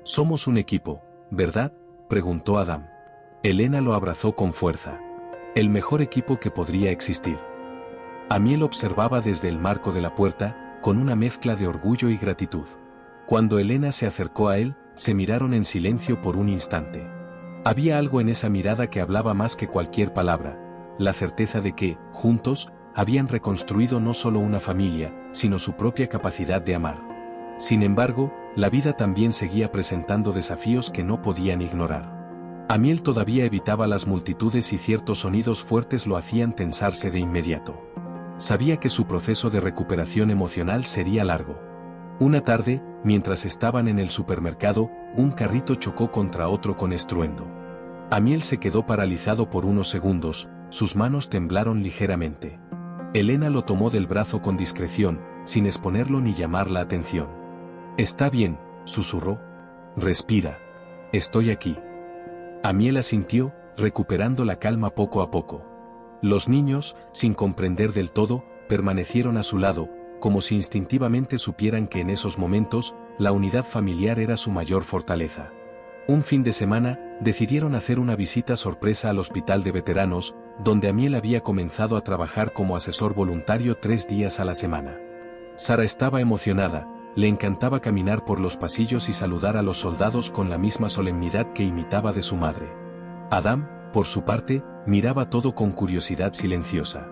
«Somos un equipo, ¿verdad?», preguntó Adam. Elena lo abrazó con fuerza. «El mejor equipo que podría existir». Amiel observaba desde el marco de la puerta, con una mezcla de orgullo y gratitud. Cuando Elena se acercó a él, se miraron en silencio por un instante. Había algo en esa mirada que hablaba más que cualquier palabra, la certeza de que, juntos, habían reconstruido no solo una familia, sino su propia capacidad de amar. Sin embargo, la vida también seguía presentando desafíos que no podían ignorar. Amiel todavía evitaba las multitudes y ciertos sonidos fuertes lo hacían tensarse de inmediato. Sabía que su proceso de recuperación emocional sería largo. Una tarde, mientras estaban en el supermercado, un carrito chocó contra otro con estruendo. Amiel se quedó paralizado por unos segundos, sus manos temblaron ligeramente. Elena lo tomó del brazo con discreción, sin exponerlo ni llamar la atención. «Está bien», susurró. «Respira. Estoy aquí». Amiel asintió, recuperando la calma poco a poco. Los niños, sin comprender del todo, permanecieron a su lado, como si instintivamente supieran que en esos momentos, la unidad familiar era su mayor fortaleza. Un fin de semana, decidieron hacer una visita sorpresa al hospital de veteranos, donde Amiel había comenzado a trabajar como asesor voluntario 3 días a la semana. Sara estaba emocionada, le encantaba caminar por los pasillos y saludar a los soldados con la misma solemnidad que imitaba de su madre. Adam, por su parte, miraba todo con curiosidad silenciosa.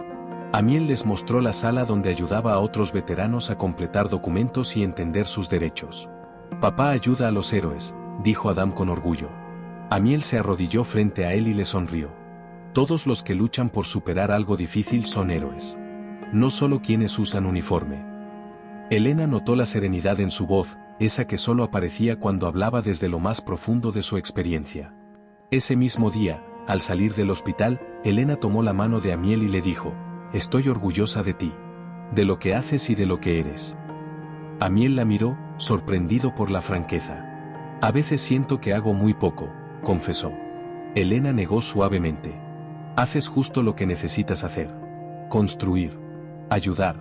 Amiel les mostró la sala donde ayudaba a otros veteranos a completar documentos y entender sus derechos. «Papá ayuda a los héroes», dijo Adam con orgullo. Amiel se arrodilló frente a él y le sonrió. «Todos los que luchan por superar algo difícil son héroes. No solo quienes usan uniforme». Elena notó la serenidad en su voz, esa que solo aparecía cuando hablaba desde lo más profundo de su experiencia. Ese mismo día, al salir del hospital, Elena tomó la mano de Amiel y le dijo: «Estoy orgullosa de ti. De lo que haces y de lo que eres». Amiel la miró, sorprendido por la franqueza. «A veces siento que hago muy poco», confesó. Elena negó suavemente. «Haces justo lo que necesitas hacer. Construir. Ayudar.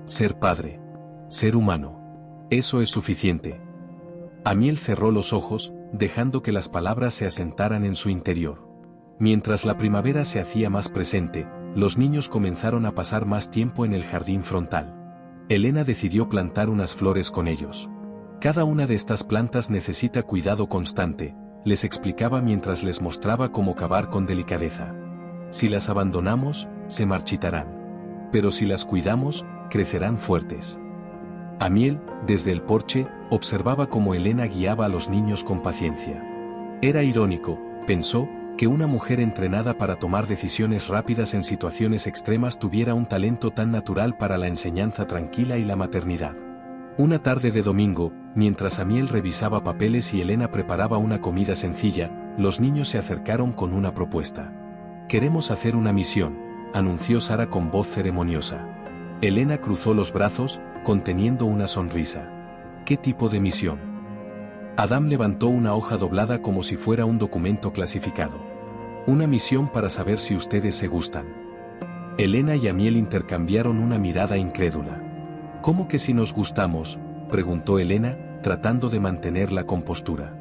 Ser padre. Ser humano. Eso es suficiente». Amiel cerró los ojos, dejando que las palabras se asentaran en su interior. Mientras la primavera se hacía más presente, los niños comenzaron a pasar más tiempo en el jardín frontal. Elena decidió plantar unas flores con ellos. «Cada una de estas plantas necesita cuidado constante», les explicaba mientras les mostraba cómo cavar con delicadeza. «Si las abandonamos, se marchitarán. Pero si las cuidamos, crecerán fuertes». Amiel, desde el porche, observaba cómo Elena guiaba a los niños con paciencia. Era irónico, pensó, que una mujer entrenada para tomar decisiones rápidas en situaciones extremas tuviera un talento tan natural para la enseñanza tranquila y la maternidad. Una tarde de domingo, mientras Amiel revisaba papeles y Elena preparaba una comida sencilla, los niños se acercaron con una propuesta. «Queremos hacer una misión», anunció Sara con voz ceremoniosa. Elena cruzó los brazos, conteniendo una sonrisa. «¿Qué tipo de misión?». Adam levantó una hoja doblada como si fuera un documento clasificado. «Una misión para saber si ustedes se gustan». Elena y Amiel intercambiaron una mirada incrédula. «¿Cómo que si nos gustamos?», preguntó Elena, tratando de mantener la compostura.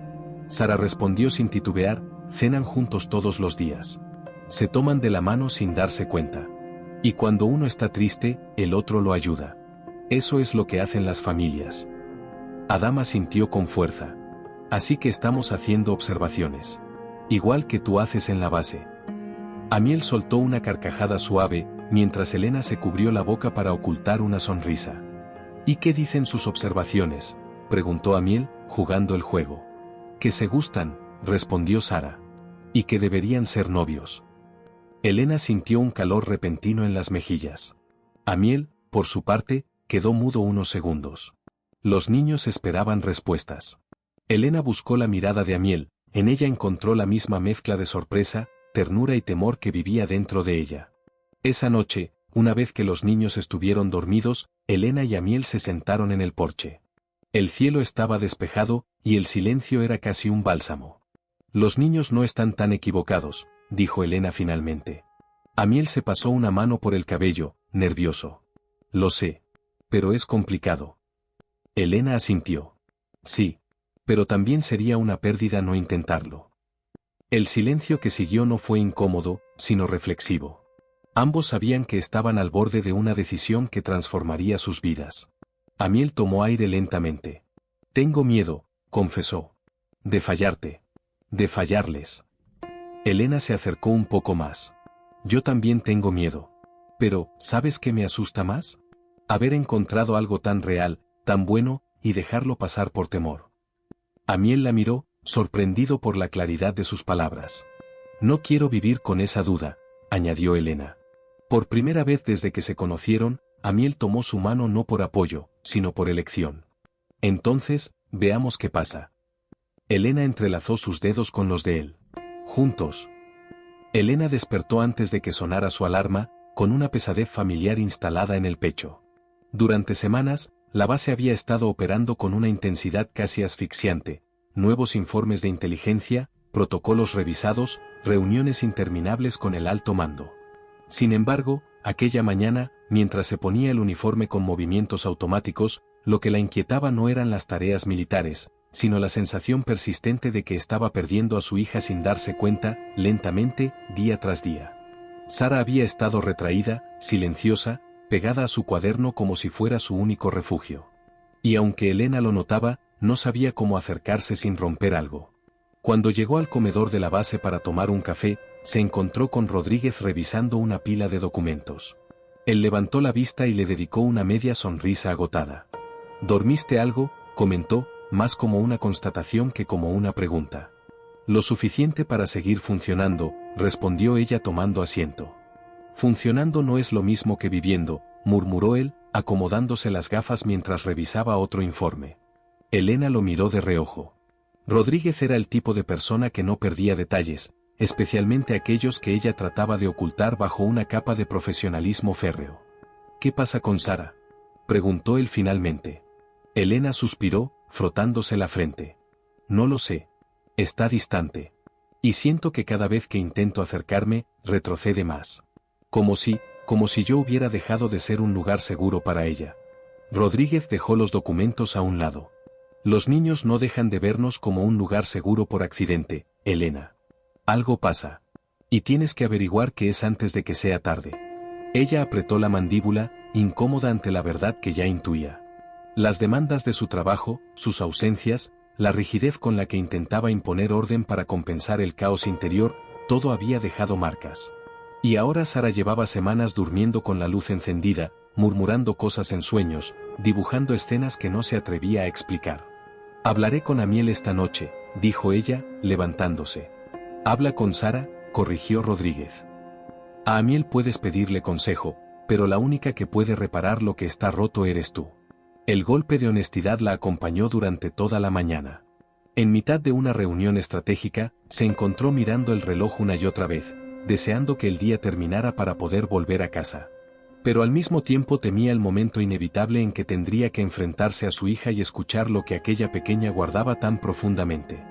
Sara respondió sin titubear: «Cenan juntos todos los días. Se toman de la mano sin darse cuenta. Y cuando uno está triste, el otro lo ayuda. Eso es lo que hacen las familias». Adam asintió con fuerza. «Así que estamos haciendo observaciones. Igual que tú haces en la base». Amiel soltó una carcajada suave, mientras Elena se cubrió la boca para ocultar una sonrisa. «¿Y qué dicen sus observaciones?», preguntó Amiel, jugando el juego. «Que se gustan», respondió Sara. «Y que deberían ser novios». Elena sintió un calor repentino en las mejillas. Amiel, por su parte, quedó mudo unos segundos. Los niños esperaban respuestas. Elena buscó la mirada de Amiel, en ella encontró la misma mezcla de sorpresa, ternura y temor que vivía dentro de ella. Esa noche, una vez que los niños estuvieron dormidos, Elena y Amiel se sentaron en el porche. El cielo estaba despejado, y el silencio era casi un bálsamo. Los niños no están tan equivocados, dijo Elena finalmente. Amiel se pasó una mano por el cabello, nervioso. Lo sé. Pero es complicado. Elena asintió. Sí. Pero también sería una pérdida no intentarlo. El silencio que siguió no fue incómodo, sino reflexivo. Ambos sabían que estaban al borde de una decisión que transformaría sus vidas. Amiel tomó aire lentamente. Tengo miedo, confesó. De fallarte. De fallarles. Elena se acercó un poco más. Yo también tengo miedo. Pero, ¿sabes qué me asusta más? Haber encontrado algo tan real, tan bueno, y dejarlo pasar por temor. Amiel la miró, sorprendido por la claridad de sus palabras. No quiero vivir con esa duda, añadió Elena. Por primera vez desde que se conocieron, Amiel tomó su mano no por apoyo, sino por elección. Entonces, veamos qué pasa. Elena entrelazó sus dedos con los de él. Juntos. Elena despertó antes de que sonara su alarma, con una pesadez familiar instalada en el pecho. Durante semanas, la base había estado operando con una intensidad casi asfixiante, nuevos informes de inteligencia, protocolos revisados, reuniones interminables con el alto mando. Sin embargo, aquella mañana, mientras se ponía el uniforme con movimientos automáticos, lo que la inquietaba no eran las tareas militares, sino la sensación persistente de que estaba perdiendo a su hija sin darse cuenta, lentamente, día tras día. Sara había estado retraída, silenciosa, pegada a su cuaderno como si fuera su único refugio. Y aunque Elena lo notaba, no sabía cómo acercarse sin romper algo. Cuando llegó al comedor de la base para tomar un café, se encontró con Rodríguez revisando una pila de documentos. Él levantó la vista y le dedicó una media sonrisa agotada. ¿Dormiste algo?, comentó, más como una constatación que como una pregunta. Lo suficiente para seguir funcionando, respondió ella tomando asiento. Funcionando no es lo mismo que viviendo, murmuró él, acomodándose las gafas mientras revisaba otro informe. Elena lo miró de reojo. Rodríguez era el tipo de persona que no perdía detalles, especialmente aquellos que ella trataba de ocultar bajo una capa de profesionalismo férreo. ¿Qué pasa con Sara?, preguntó él finalmente. Elena suspiró, frotándose la frente. No lo sé. Está distante. Y siento que cada vez que intento acercarme, retrocede más. Como si yo hubiera dejado de ser un lugar seguro para ella. Rodríguez dejó los documentos a un lado. Los niños no dejan de vernos como un lugar seguro por accidente, Elena. Algo pasa. Y tienes que averiguar qué es antes de que sea tarde. Ella apretó la mandíbula, incómoda ante la verdad que ya intuía. Las demandas de su trabajo, sus ausencias, la rigidez con la que intentaba imponer orden para compensar el caos interior, todo había dejado marcas. Y ahora Sara llevaba semanas durmiendo con la luz encendida, murmurando cosas en sueños, dibujando escenas que no se atrevía a explicar. Hablaré con Amiel esta noche, dijo ella, levantándose. Habla con Sara, corrigió Rodríguez. A Amiel puedes pedirle consejo, pero la única que puede reparar lo que está roto eres tú. El golpe de honestidad la acompañó durante toda la mañana. En mitad de una reunión estratégica, se encontró mirando el reloj una y otra vez, deseando que el día terminara para poder volver a casa. Pero al mismo tiempo temía el momento inevitable en que tendría que enfrentarse a su hija y escuchar lo que aquella pequeña guardaba tan profundamente.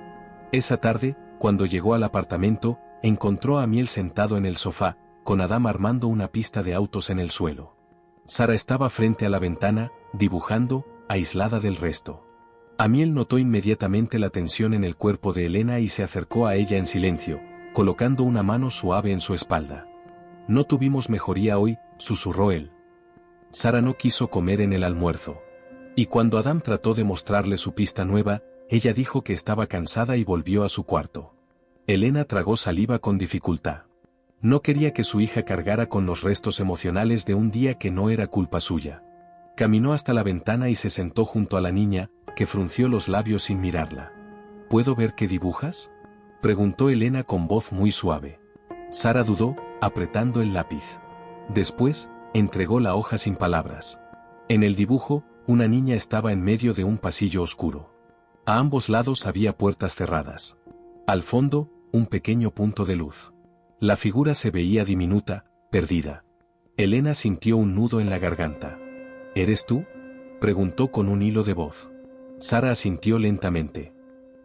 Esa tarde, cuando llegó al apartamento, encontró a Amiel sentado en el sofá, con Adam armando una pista de autos en el suelo. Sara estaba frente a la ventana, dibujando, aislada del resto. Amiel notó inmediatamente la tensión en el cuerpo de Elena y se acercó a ella en silencio, colocando una mano suave en su espalda. No tuvimos mejoría hoy, susurró él. Sara no quiso comer en el almuerzo. Y cuando Adam trató de mostrarle su pista nueva, ella dijo que estaba cansada y volvió a su cuarto. Elena tragó saliva con dificultad. No quería que su hija cargara con los restos emocionales de un día que no era culpa suya. Caminó hasta la ventana y se sentó junto a la niña, que frunció los labios sin mirarla. ¿Puedo ver qué dibujas?, preguntó Elena con voz muy suave. Sara dudó, apretando el lápiz. Después, entregó la hoja sin palabras. En el dibujo, una niña estaba en medio de un pasillo oscuro. A ambos lados había puertas cerradas. Al fondo, un pequeño punto de luz. La figura se veía diminuta, perdida. Elena sintió un nudo en la garganta. ¿Eres tú?, preguntó con un hilo de voz. Sara asintió lentamente.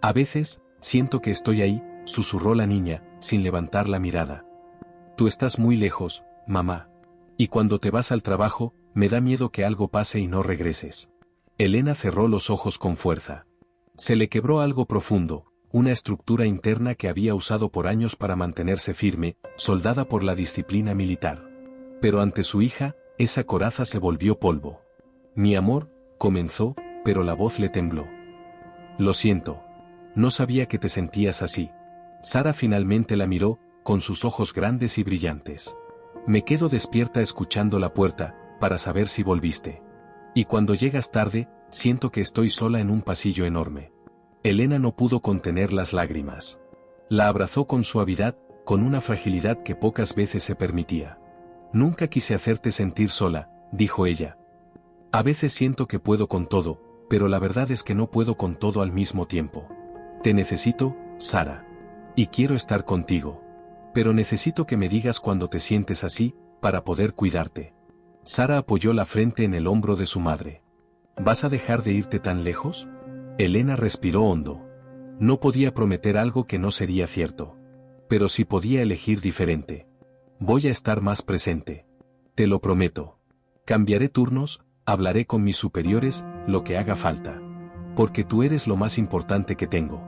A veces, siento que estoy ahí, susurró la niña, sin levantar la mirada. Tú estás muy lejos, mamá. Y cuando te vas al trabajo, me da miedo que algo pase y no regreses. Elena cerró los ojos con fuerza. Se le quebró algo profundo, una estructura interna que había usado por años para mantenerse firme, soldada por la disciplina militar. Pero ante su hija, esa coraza se volvió polvo. Mi amor, comenzó, pero la voz le tembló. Lo siento. No sabía que te sentías así. Sara finalmente la miró, con sus ojos grandes y brillantes. Me quedo despierta escuchando la puerta, para saber si volviste. Y cuando llegas tarde, siento que estoy sola en un pasillo enorme. Elena no pudo contener las lágrimas. La abrazó con suavidad, con una fragilidad que pocas veces se permitía. Nunca quise hacerte sentir sola, dijo ella. A veces siento que puedo con todo, pero la verdad es que no puedo con todo al mismo tiempo. Te necesito, Sara. Y quiero estar contigo. Pero necesito que me digas cuando te sientes así, para poder cuidarte. Sara apoyó la frente en el hombro de su madre. ¿Vas a dejar de irte tan lejos? Elena respiró hondo. No podía prometer algo que no sería cierto. Pero sí podía elegir diferente. Voy a estar más presente. Te lo prometo. Cambiaré turnos, hablaré con mis superiores, lo que haga falta. Porque tú eres lo más importante que tengo.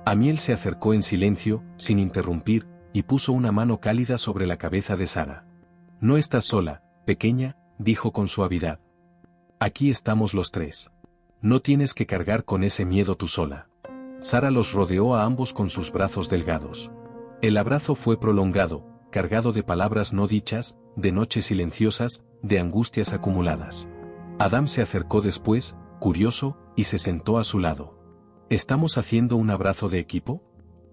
Amiel se acercó en silencio, sin interrumpir, y puso una mano cálida sobre la cabeza de Sara. No estás sola, pequeña, dijo con suavidad. Aquí estamos los tres. No tienes que cargar con ese miedo tú sola. Sara los rodeó a ambos con sus brazos delgados. El abrazo fue prolongado, cargado de palabras no dichas, de noches silenciosas, de angustias acumuladas. Adam se acercó después, curioso, y se sentó a su lado. ¿Estamos haciendo un abrazo de equipo?,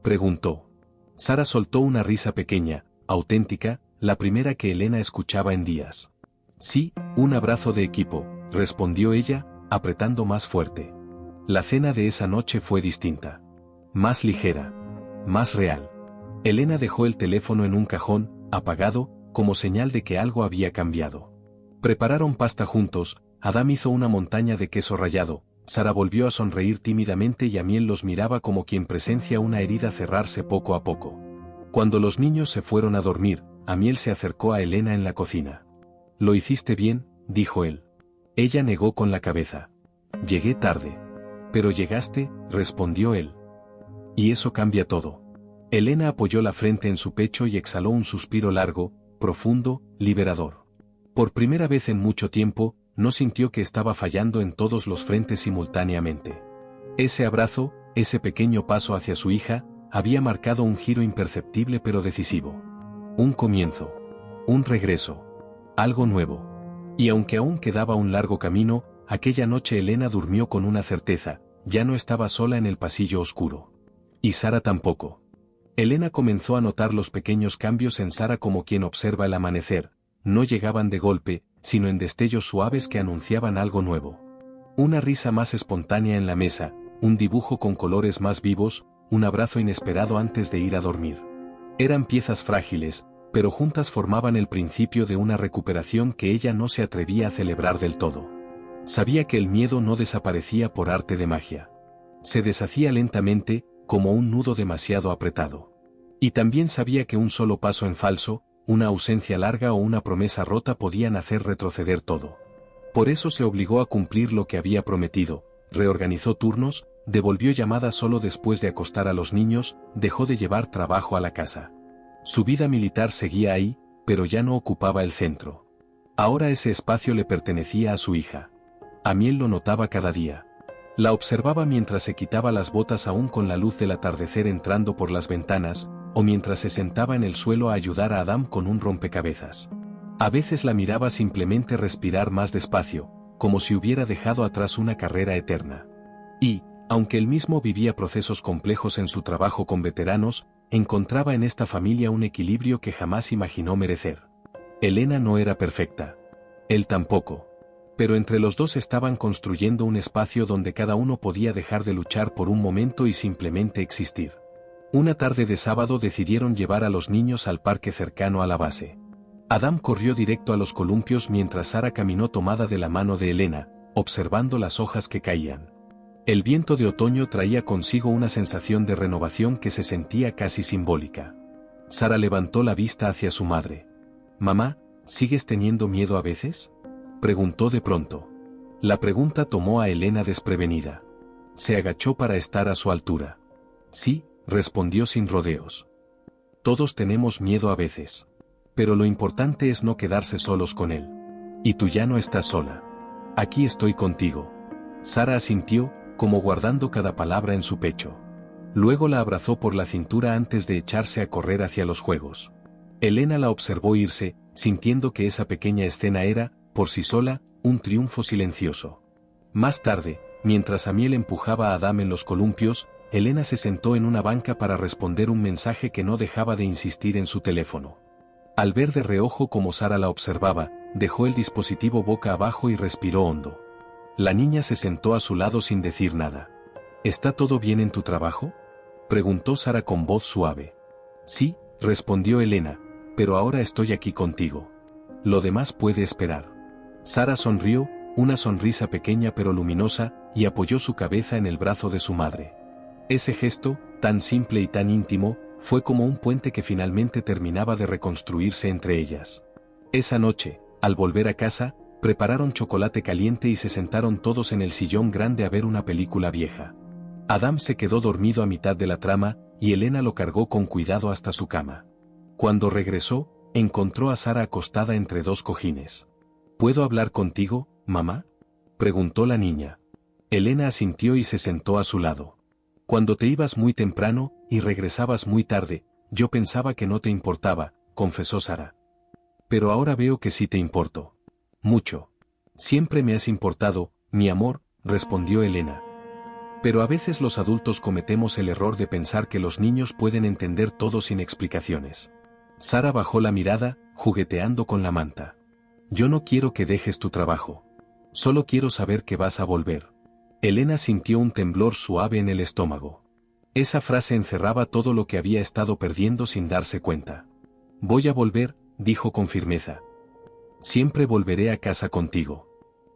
preguntó. Sara soltó una risa pequeña, auténtica, la primera que Elena escuchaba en días. Sí, un abrazo de equipo, respondió ella, apretando más fuerte. La cena de esa noche fue distinta. Más ligera. Más real. Elena dejó el teléfono en un cajón, apagado, como señal de que algo había cambiado. Prepararon pasta juntos, Adam hizo una montaña de queso rallado, Sara volvió a sonreír tímidamente y Amiel los miraba como quien presencia una herida cerrarse poco a poco. Cuando los niños se fueron a dormir, Amiel se acercó a Elena en la cocina. «Lo hiciste bien», dijo él. Ella negó con la cabeza. «Llegué tarde». «Pero llegaste», respondió él. «Y eso cambia todo». Elena apoyó la frente en su pecho y exhaló un suspiro largo, profundo, liberador. Por primera vez en mucho tiempo, no sintió que estaba fallando en todos los frentes simultáneamente. Ese abrazo, ese pequeño paso hacia su hija, había marcado un giro imperceptible pero decisivo. Un comienzo. Un regreso. Algo nuevo. Y aunque aún quedaba un largo camino, aquella noche Elena durmió con una certeza, ya no estaba sola en el pasillo oscuro. Y Sara tampoco. Elena comenzó a notar los pequeños cambios en Sara como quien observa el amanecer, no llegaban de golpe, sino en destellos suaves que anunciaban algo nuevo. Una risa más espontánea en la mesa, un dibujo con colores más vivos, un abrazo inesperado antes de ir a dormir. Eran piezas frágiles, pero juntas formaban el principio de una recuperación que ella no se atrevía a celebrar del todo. Sabía que el miedo no desaparecía por arte de magia. Se deshacía lentamente, como un nudo demasiado apretado. Y también sabía que un solo paso en falso, una ausencia larga o una promesa rota podían hacer retroceder todo. Por eso se obligó a cumplir lo que había prometido, reorganizó turnos, devolvió llamadas solo después de acostar a los niños, dejó de llevar trabajo a la casa. Su vida militar seguía ahí, pero ya no ocupaba el centro. Ahora ese espacio le pertenecía a su hija. Amiel lo notaba cada día. La observaba mientras se quitaba las botas aún con la luz del atardecer entrando por las ventanas, o mientras se sentaba en el suelo a ayudar a Adam con un rompecabezas. A veces la miraba simplemente respirar más despacio, como si hubiera dejado atrás una carrera eterna. Y, aunque él mismo vivía procesos complejos en su trabajo con veteranos, encontraba en esta familia un equilibrio que jamás imaginó merecer. Elena no era perfecta. Él tampoco. Pero entre los dos estaban construyendo un espacio donde cada uno podía dejar de luchar por un momento y simplemente existir. Una tarde de sábado decidieron llevar a los niños al parque cercano a la base. Adam corrió directo a los columpios mientras Sara caminó tomada de la mano de Elena, observando las hojas que caían. El viento de otoño traía consigo una sensación de renovación que se sentía casi simbólica. Sara levantó la vista hacia su madre. «Mamá, ¿sigues teniendo miedo a veces?», preguntó de pronto. La pregunta tomó a Elena desprevenida. Se agachó para estar a su altura. «Sí», respondió sin rodeos. «Todos tenemos miedo a veces. Pero lo importante es no quedarse solos con él. Y tú ya no estás sola. Aquí estoy contigo». Sara asintió, como guardando cada palabra en su pecho. Luego la abrazó por la cintura antes de echarse a correr hacia los juegos. Elena la observó irse, sintiendo que esa pequeña escena era, por sí sola, un triunfo silencioso. Más tarde, mientras Amiel empujaba a Adam en los columpios, Elena se sentó en una banca para responder un mensaje que no dejaba de insistir en su teléfono. Al ver de reojo cómo Sara la observaba, dejó el dispositivo boca abajo y respiró hondo. La niña se sentó a su lado sin decir nada. «¿Está todo bien en tu trabajo?», preguntó Sara con voz suave. «Sí», respondió Elena, «pero ahora estoy aquí contigo. Lo demás puede esperar». Sara sonrió, una sonrisa pequeña pero luminosa, y apoyó su cabeza en el brazo de su madre. Ese gesto, tan simple y tan íntimo, fue como un puente que finalmente terminaba de reconstruirse entre ellas. Esa noche, al volver a casa, prepararon chocolate caliente y se sentaron todos en el sillón grande a ver una película vieja. Adam se quedó dormido a mitad de la trama, y Elena lo cargó con cuidado hasta su cama. Cuando regresó, encontró a Sara acostada entre dos cojines. «¿Puedo hablar contigo, mamá?», preguntó la niña. Elena asintió y se sentó a su lado. «Cuando te ibas muy temprano, y regresabas muy tarde, yo pensaba que no te importaba», confesó Sara. «Pero ahora veo que sí te importo. Mucho. Siempre me has importado, mi amor», respondió Elena. «Pero a veces los adultos cometemos el error de pensar que los niños pueden entender todo sin explicaciones». Sara bajó la mirada, jugueteando con la manta. «Yo no quiero que dejes tu trabajo. Solo quiero saber que vas a volver». Elena sintió un temblor suave en el estómago. Esa frase encerraba todo lo que había estado perdiendo sin darse cuenta. «Voy a volver», dijo con firmeza. «Siempre volveré a casa contigo».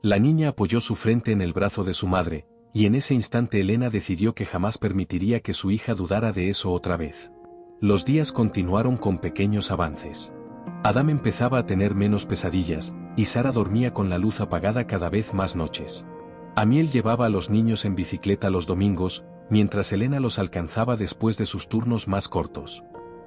La niña apoyó su frente en el brazo de su madre, y en ese instante Elena decidió que jamás permitiría que su hija dudara de eso otra vez. Los días continuaron con pequeños avances. Adam empezaba a tener menos pesadillas, y Sara dormía con la luz apagada cada vez más noches. Amiel llevaba a los niños en bicicleta los domingos, mientras Elena los alcanzaba después de sus turnos más cortos.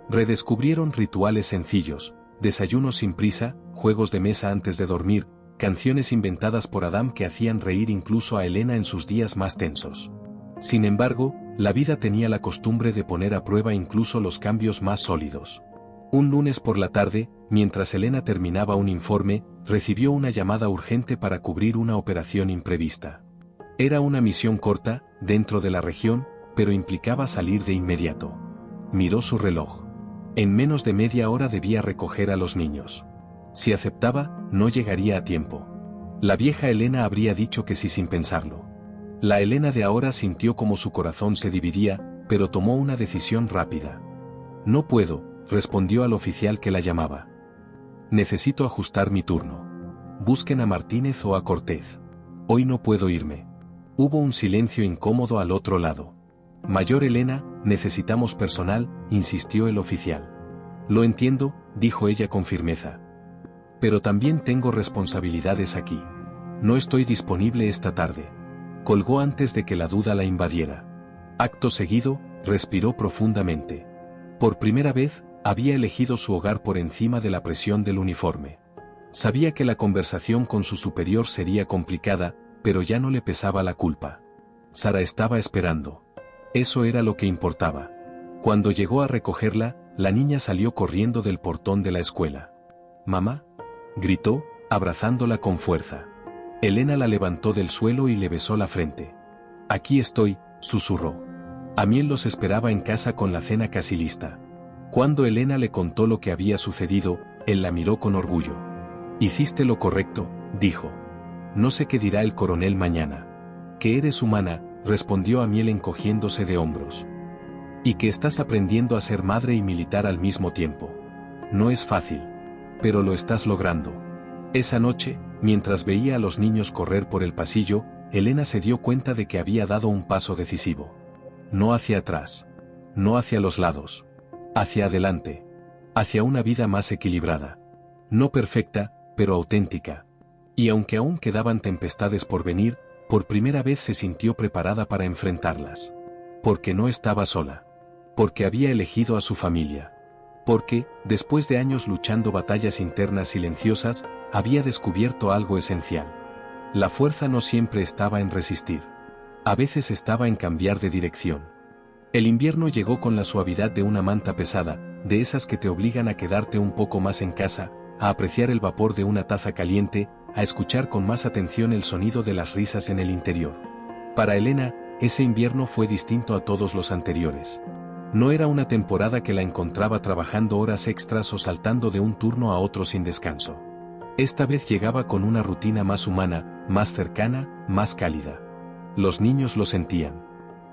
Redescubrieron rituales sencillos, desayunos sin prisa, juegos de mesa antes de dormir, canciones inventadas por Adam que hacían reír incluso a Elena en sus días más tensos. Sin embargo, la vida tenía la costumbre de poner a prueba incluso los cambios más sólidos. Un lunes por la tarde, mientras Elena terminaba un informe, recibió una llamada urgente para cubrir una operación imprevista. Era una misión corta, dentro de la región, pero implicaba salir de inmediato. Miró su reloj. En menos de media hora debía recoger a los niños. Si aceptaba, no llegaría a tiempo. La vieja Elena habría dicho que sí sin pensarlo. La Elena de ahora sintió como su corazón se dividía, pero tomó una decisión rápida. «No puedo», respondió al oficial que la llamaba. «Necesito ajustar mi turno. Busquen a Martínez o a Cortez. Hoy no puedo irme». Hubo un silencio incómodo al otro lado. «Mayor Elena, necesitamos personal», insistió el oficial. «Lo entiendo», dijo ella con firmeza. «Pero también tengo responsabilidades aquí. No estoy disponible esta tarde». Colgó antes de que la duda la invadiera. Acto seguido, respiró profundamente. Por primera vez, había elegido su hogar por encima de la presión del uniforme. Sabía que la conversación con su superior sería complicada, pero ya no le pesaba la culpa. Sara estaba esperando. Eso era lo que importaba. Cuando llegó a recogerla, la niña salió corriendo del portón de la escuela. «Mamá», gritó, abrazándola con fuerza. Elena la levantó del suelo y le besó la frente. «Aquí estoy», susurró. Amiel los esperaba en casa con la cena casi lista. Cuando Elena le contó lo que había sucedido, él la miró con orgullo. Hiciste lo correcto, dijo. No sé qué dirá el coronel mañana. Que eres humana, respondió Amiel encogiéndose de hombros. Y que estás aprendiendo a ser madre y militar al mismo tiempo. No es fácil. Pero lo estás logrando. Esa noche, mientras veía a los niños correr por el pasillo, Elena se dio cuenta de que había dado un paso decisivo. No hacia atrás. No hacia los lados. Hacia adelante. Hacia una vida más equilibrada. No perfecta, pero auténtica. Y aunque aún quedaban tempestades por venir, por primera vez se sintió preparada para enfrentarlas. Porque no estaba sola. Porque había elegido a su familia. Porque, después de años luchando batallas internas silenciosas, había descubierto algo esencial. La fuerza no siempre estaba en resistir. A veces estaba en cambiar de dirección. El invierno llegó con la suavidad de una manta pesada, de esas que te obligan a quedarte un poco más en casa, a apreciar el vapor de una taza caliente, a escuchar con más atención el sonido de las risas en el interior. Para Elena, ese invierno fue distinto a todos los anteriores. No era una temporada que la encontraba trabajando horas extras o saltando de un turno a otro sin descanso. Esta vez llegaba con una rutina más humana, más cercana, más cálida. Los niños lo sentían.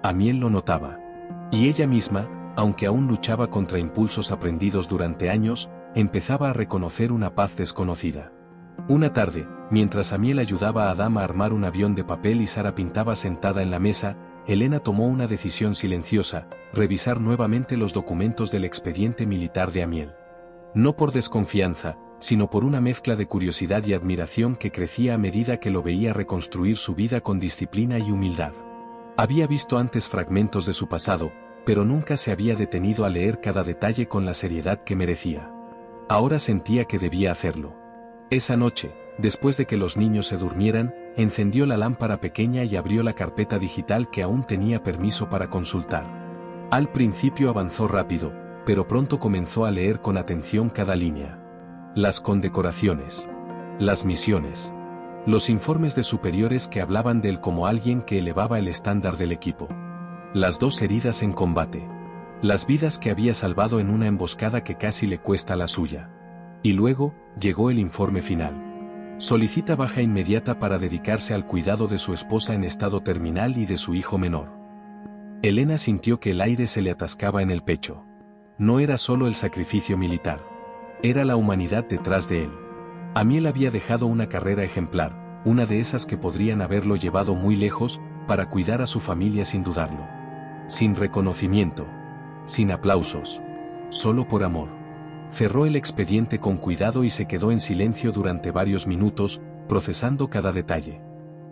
Amiel lo notaba. Y ella misma, aunque aún luchaba contra impulsos aprendidos durante años, empezaba a reconocer una paz desconocida. Una tarde, mientras Amiel ayudaba a Adam a armar un avión de papel y Sara pintaba sentada en la mesa, Elena tomó una decisión silenciosa: revisar nuevamente los documentos del expediente militar de Amiel. No por desconfianza, sino por una mezcla de curiosidad y admiración que crecía a medida que lo veía reconstruir su vida con disciplina y humildad. Había visto antes fragmentos de su pasado, pero nunca se había detenido a leer cada detalle con la seriedad que merecía. Ahora sentía que debía hacerlo. Esa noche, después de que los niños se durmieran, encendió la lámpara pequeña y abrió la carpeta digital que aún tenía permiso para consultar. Al principio avanzó rápido, pero pronto comenzó a leer con atención cada línea. Las condecoraciones. Las misiones. Los informes de superiores que hablaban de él como alguien que elevaba el estándar del equipo. Las 2 heridas en combate. Las vidas que había salvado en una emboscada que casi le cuesta la suya. Y luego, llegó el informe final. Solicita baja inmediata para dedicarse al cuidado de su esposa en estado terminal y de su hijo menor. Elena sintió que el aire se le atascaba en el pecho. No era solo el sacrificio militar. Era la humanidad detrás de él. Amiel había dejado una carrera ejemplar, una de esas que podrían haberlo llevado muy lejos, para cuidar a su familia sin dudarlo. Sin reconocimiento. Sin aplausos. Solo por amor. Cerró el expediente con cuidado y se quedó en silencio durante varios minutos, procesando cada detalle.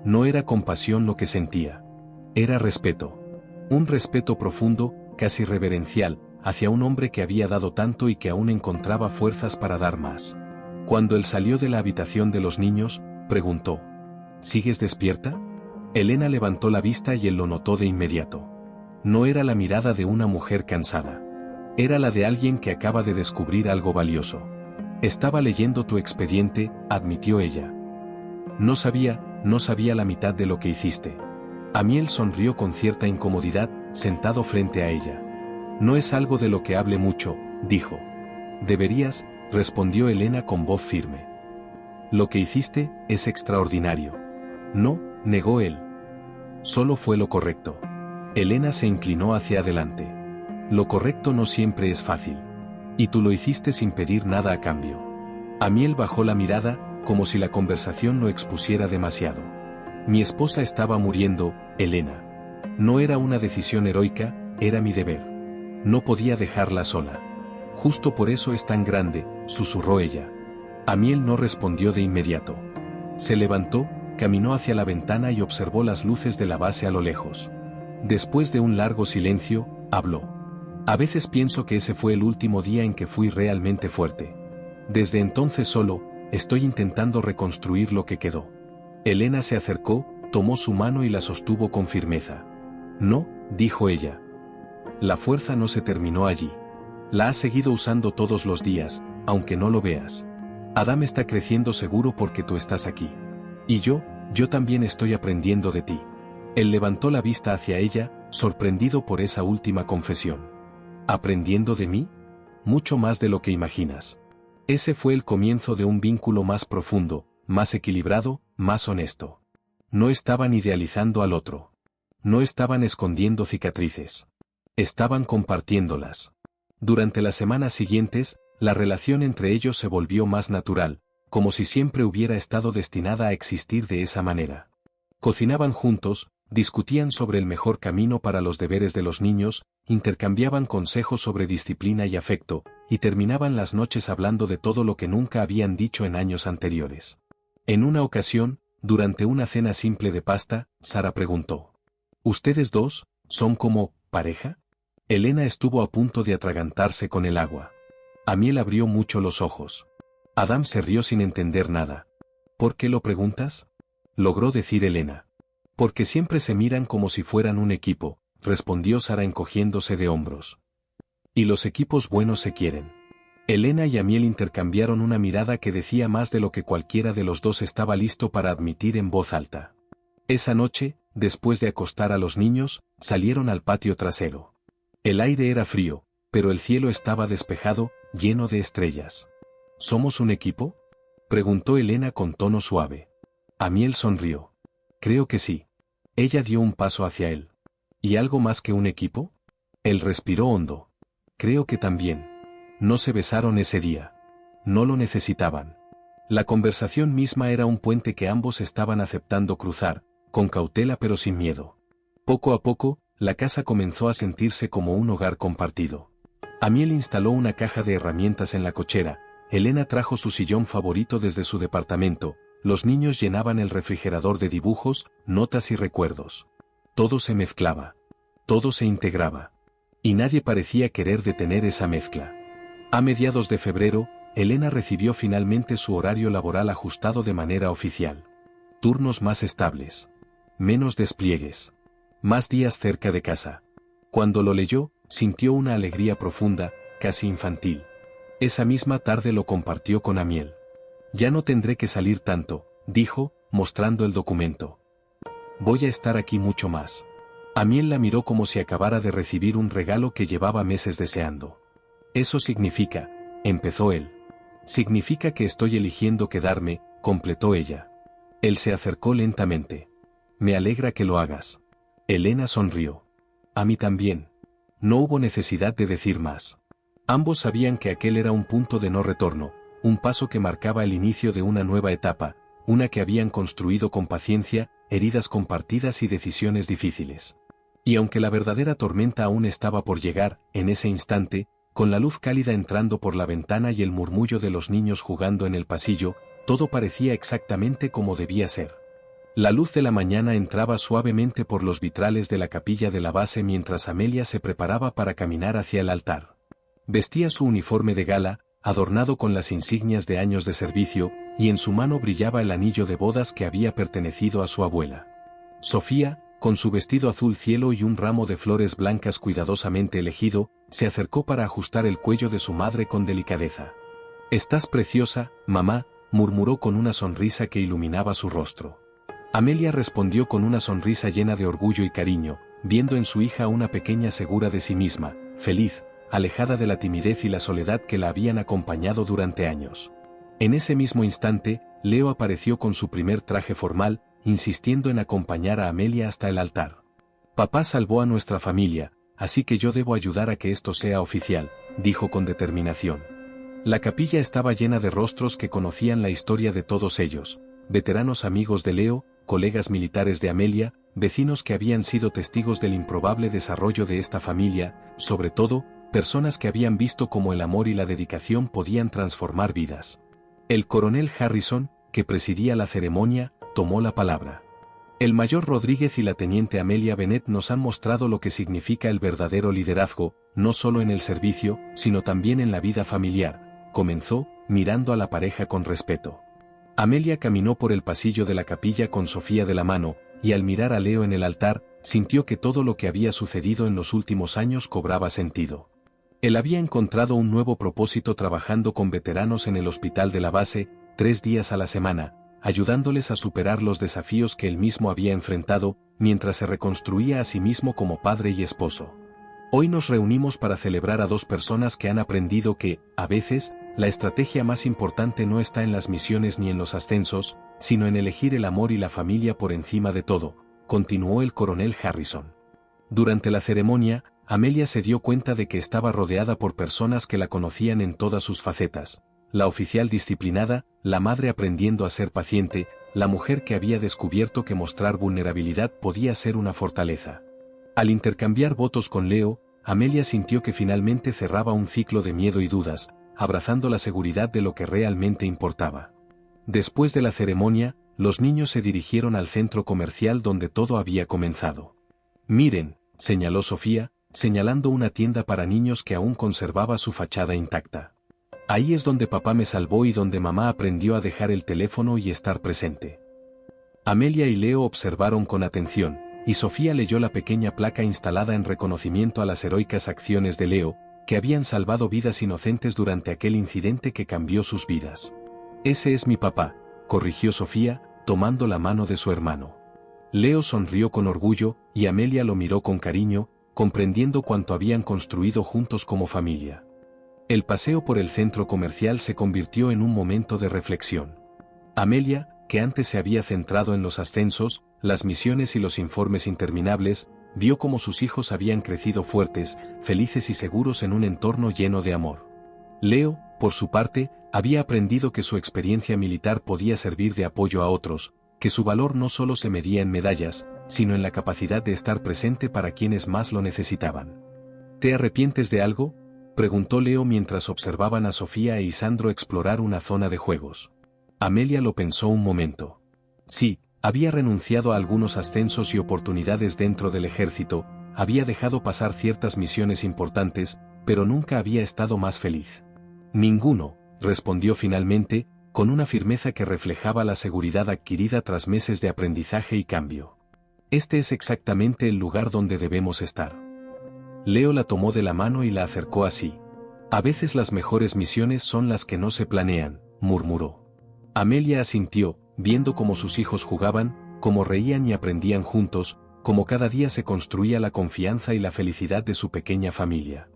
No era compasión lo que sentía. Era respeto. Un respeto profundo, casi reverencial, hacia un hombre que había dado tanto y que aún encontraba fuerzas para dar más. Cuando él salió de la habitación de los niños, preguntó: ¿Sigues despierta? Elena levantó la vista y él lo notó de inmediato. No era la mirada de una mujer cansada. Era la de alguien que acaba de descubrir algo valioso. Estaba leyendo tu expediente, admitió ella. No sabía la mitad de lo que hiciste. Amiel sonrió con cierta incomodidad, sentado frente a ella. No es algo de lo que hable mucho, dijo. Deberías, respondió Elena con voz firme. Lo que hiciste es extraordinario. No, negó él. Solo fue lo correcto. Elena se inclinó hacia adelante. Lo correcto no siempre es fácil. Y tú lo hiciste sin pedir nada a cambio. Amiel bajó la mirada, como si la conversación lo expusiera demasiado. Mi esposa estaba muriendo, Elena. No era una decisión heroica, era mi deber. No podía dejarla sola. Justo por eso es tan grande, susurró ella. Amiel no respondió de inmediato. Se levantó, caminó hacia la ventana y observó las luces de la base a lo lejos. Después de un largo silencio, habló. A veces pienso que ese fue el último día en que fui realmente fuerte. Desde entonces solo, estoy intentando reconstruir lo que quedó. Elena se acercó, tomó su mano y la sostuvo con firmeza. No, dijo ella. La fuerza no se terminó allí. La has seguido usando todos los días, aunque no lo veas. Adam está creciendo seguro porque tú estás aquí. Y yo también estoy aprendiendo de ti. Él levantó la vista hacia ella, sorprendido por esa última confesión. ¿Aprendiendo de mí? Mucho más de lo que imaginas. Ese fue el comienzo de un vínculo más profundo, más equilibrado, más honesto. No estaban idealizando al otro. No estaban escondiendo cicatrices. Estaban compartiéndolas. Durante las semanas siguientes, la relación entre ellos se volvió más natural, como si siempre hubiera estado destinada a existir de esa manera. Cocinaban juntos, discutían sobre el mejor camino para los deberes de los niños, intercambiaban consejos sobre disciplina y afecto, y terminaban las noches hablando de todo lo que nunca habían dicho en años anteriores. En una ocasión, durante una cena simple de pasta, Sara preguntó: ¿Ustedes dos son como pareja? Elena estuvo a punto de atragantarse con el agua. Amiel abrió mucho los ojos. Adam se rió sin entender nada. ¿Por qué lo preguntas?, logró decir Elena. Porque siempre se miran como si fueran un equipo, respondió Sara encogiéndose de hombros. Y los equipos buenos se quieren. Elena y Amiel intercambiaron una mirada que decía más de lo que cualquiera de los dos estaba listo para admitir en voz alta. Esa noche, después de acostar a los niños, salieron al patio trasero. El aire era frío, pero el cielo estaba despejado, lleno de estrellas. ¿Somos un equipo?, preguntó Elena con tono suave. Amiel sonrió. Creo que sí. Ella dio un paso hacia él. ¿Y algo más que un equipo? Él respiró hondo. Creo que también. No se besaron ese día. No lo necesitaban. La conversación misma era un puente que ambos estaban aceptando cruzar, con cautela pero sin miedo. Poco a poco, la casa comenzó a sentirse como un hogar compartido. Amiel instaló una caja de herramientas en la cochera, Elena trajo su sillón favorito desde su departamento, los niños llenaban el refrigerador de dibujos, notas y recuerdos. Todo se mezclaba. Todo se integraba. Y nadie parecía querer detener esa mezcla. A mediados de febrero, Elena recibió finalmente su horario laboral ajustado de manera oficial. Turnos más estables. Menos despliegues. Más días cerca de casa. Cuando lo leyó, sintió una alegría profunda, casi infantil. Esa misma tarde lo compartió con Amiel. Ya no tendré que salir tanto, dijo, mostrando el documento. Voy a estar aquí mucho más. Amiel la miró como si acabara de recibir un regalo que llevaba meses deseando. Eso significa, empezó él. Significa que estoy eligiendo quedarme, completó ella. Él se acercó lentamente. Me alegra que lo hagas. Elena sonrió. A mí también. No hubo necesidad de decir más. Ambos sabían que aquel era un punto de no retorno, un paso que marcaba el inicio de una nueva etapa, una que habían construido con paciencia, heridas compartidas y decisiones difíciles. Y aunque la verdadera tormenta aún estaba por llegar, en ese instante, con la luz cálida entrando por la ventana y el murmullo de los niños jugando en el pasillo, todo parecía exactamente como debía ser. La luz de la mañana entraba suavemente por los vitrales de la capilla de la base mientras Amelia se preparaba para caminar hacia el altar. Vestía su uniforme de gala, adornado con las insignias de años de servicio, y en su mano brillaba el anillo de bodas que había pertenecido a su abuela. Sofía, con su vestido azul cielo y un ramo de flores blancas cuidadosamente elegido, se acercó para ajustar el cuello de su madre con delicadeza. «Estás preciosa, mamá», murmuró con una sonrisa que iluminaba su rostro. Amelia respondió con una sonrisa llena de orgullo y cariño, viendo en su hija una pequeña segura de sí misma, feliz, alejada de la timidez y la soledad que la habían acompañado durante años. En ese mismo instante, Leo apareció con su primer traje formal, insistiendo en acompañar a Amelia hasta el altar. «Papá salvó a nuestra familia, así que yo debo ayudar a que esto sea oficial», dijo con determinación. La capilla estaba llena de rostros que conocían la historia de todos ellos, veteranos amigos de Leo, colegas militares de Amelia, vecinos que habían sido testigos del improbable desarrollo de esta familia, sobre todo, personas que habían visto cómo el amor y la dedicación podían transformar vidas. El coronel Harrison, que presidía la ceremonia, tomó la palabra. El mayor Rodríguez y la teniente Amelia Bennett nos han mostrado lo que significa el verdadero liderazgo, no solo en el servicio, sino también en la vida familiar, comenzó, mirando a la pareja con respeto. Amelia caminó por el pasillo de la capilla con Sofía de la mano, y al mirar a Leo en el altar, sintió que todo lo que había sucedido en los últimos años cobraba sentido. Él había encontrado un nuevo propósito trabajando con veteranos en el hospital de la base, 3 días a la semana, ayudándoles a superar los desafíos que él mismo había enfrentado, mientras se reconstruía a sí mismo como padre y esposo. Hoy nos reunimos para celebrar a 2 personas que han aprendido que, a veces, la estrategia más importante no está en las misiones ni en los ascensos, sino en elegir el amor y la familia por encima de todo, continuó el coronel Harrison. Durante la ceremonia, Amelia se dio cuenta de que estaba rodeada por personas que la conocían en todas sus facetas: la oficial disciplinada, la madre aprendiendo a ser paciente, la mujer que había descubierto que mostrar vulnerabilidad podía ser una fortaleza. Al intercambiar votos con Leo, Amelia sintió que finalmente cerraba un ciclo de miedo y dudas, abrazando la seguridad de lo que realmente importaba. Después de la ceremonia, los niños se dirigieron al centro comercial donde todo había comenzado. «Miren», señaló Sofía, señalando una tienda para niños que aún conservaba su fachada intacta. «Ahí es donde papá me salvó y donde mamá aprendió a dejar el teléfono y estar presente». Amelia y Leo observaron con atención, y Sofía leyó la pequeña placa instalada en reconocimiento a las heroicas acciones de Leo, que habían salvado vidas inocentes durante aquel incidente que cambió sus vidas. «Ese es mi papá», corrigió Sofía, tomando la mano de su hermano. Leo sonrió con orgullo, y Amelia lo miró con cariño, comprendiendo cuánto habían construido juntos como familia. El paseo por el centro comercial se convirtió en un momento de reflexión. Amelia, que antes se había centrado en los ascensos, las misiones y los informes interminables, vio cómo sus hijos habían crecido fuertes, felices y seguros en un entorno lleno de amor. Leo, por su parte, había aprendido que su experiencia militar podía servir de apoyo a otros, que su valor no solo se medía en medallas, sino en la capacidad de estar presente para quienes más lo necesitaban. ¿Te arrepientes de algo?, preguntó Leo mientras observaban a Sofía e Isandro explorar una zona de juegos. Amelia lo pensó un momento. Sí, había renunciado a algunos ascensos y oportunidades dentro del ejército, había dejado pasar ciertas misiones importantes, pero nunca había estado más feliz. Ninguno, respondió finalmente, con una firmeza que reflejaba la seguridad adquirida tras meses de aprendizaje y cambio. Este es exactamente el lugar donde debemos estar. Leo la tomó de la mano y la acercó a sí. A veces las mejores misiones son las que no se planean, murmuró. Amelia asintió, viendo cómo sus hijos jugaban, cómo reían y aprendían juntos, cómo cada día se construía la confianza y la felicidad de su pequeña familia.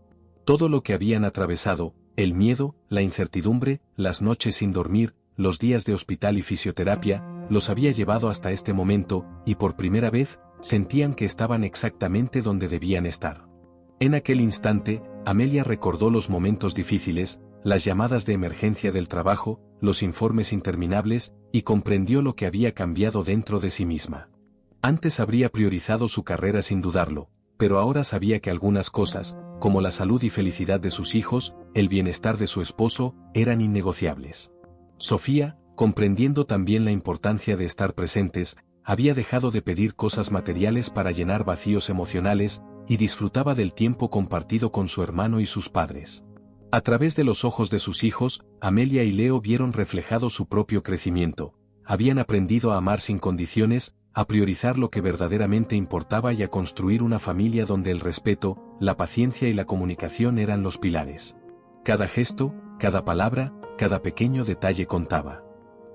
Todo lo que habían atravesado, el miedo, la incertidumbre, las noches sin dormir, los días de hospital y fisioterapia, los había llevado hasta este momento, y por primera vez, sentían que estaban exactamente donde debían estar. En aquel instante, Amelia recordó los momentos difíciles, las llamadas de emergencia del trabajo, los informes interminables, y comprendió lo que había cambiado dentro de sí misma. Antes habría priorizado su carrera sin dudarlo, pero ahora sabía que algunas cosas, como la salud y felicidad de sus hijos, el bienestar de su esposo, eran innegociables. Sofía, comprendiendo también la importancia de estar presentes, había dejado de pedir cosas materiales para llenar vacíos emocionales, y disfrutaba del tiempo compartido con su hermano y sus padres. A través de los ojos de sus hijos, Amelia y Leo vieron reflejado su propio crecimiento. Habían aprendido a amar sin condiciones, a priorizar lo que verdaderamente importaba y a construir una familia donde el respeto, la paciencia y la comunicación eran los pilares. Cada gesto, cada palabra, cada pequeño detalle contaba.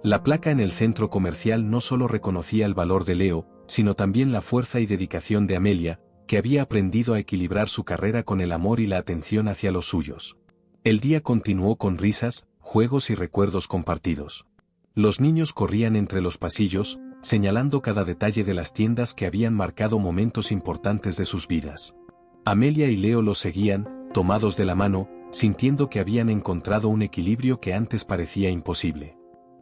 La placa en el centro comercial no solo reconocía el valor de Leo, sino también la fuerza y dedicación de Amelia, que había aprendido a equilibrar su carrera con el amor y la atención hacia los suyos. El día continuó con risas, juegos y recuerdos compartidos. Los niños corrían entre los pasillos, señalando cada detalle de las tiendas que habían marcado momentos importantes de sus vidas. Amelia y Leo los seguían, tomados de la mano, sintiendo que habían encontrado un equilibrio que antes parecía imposible.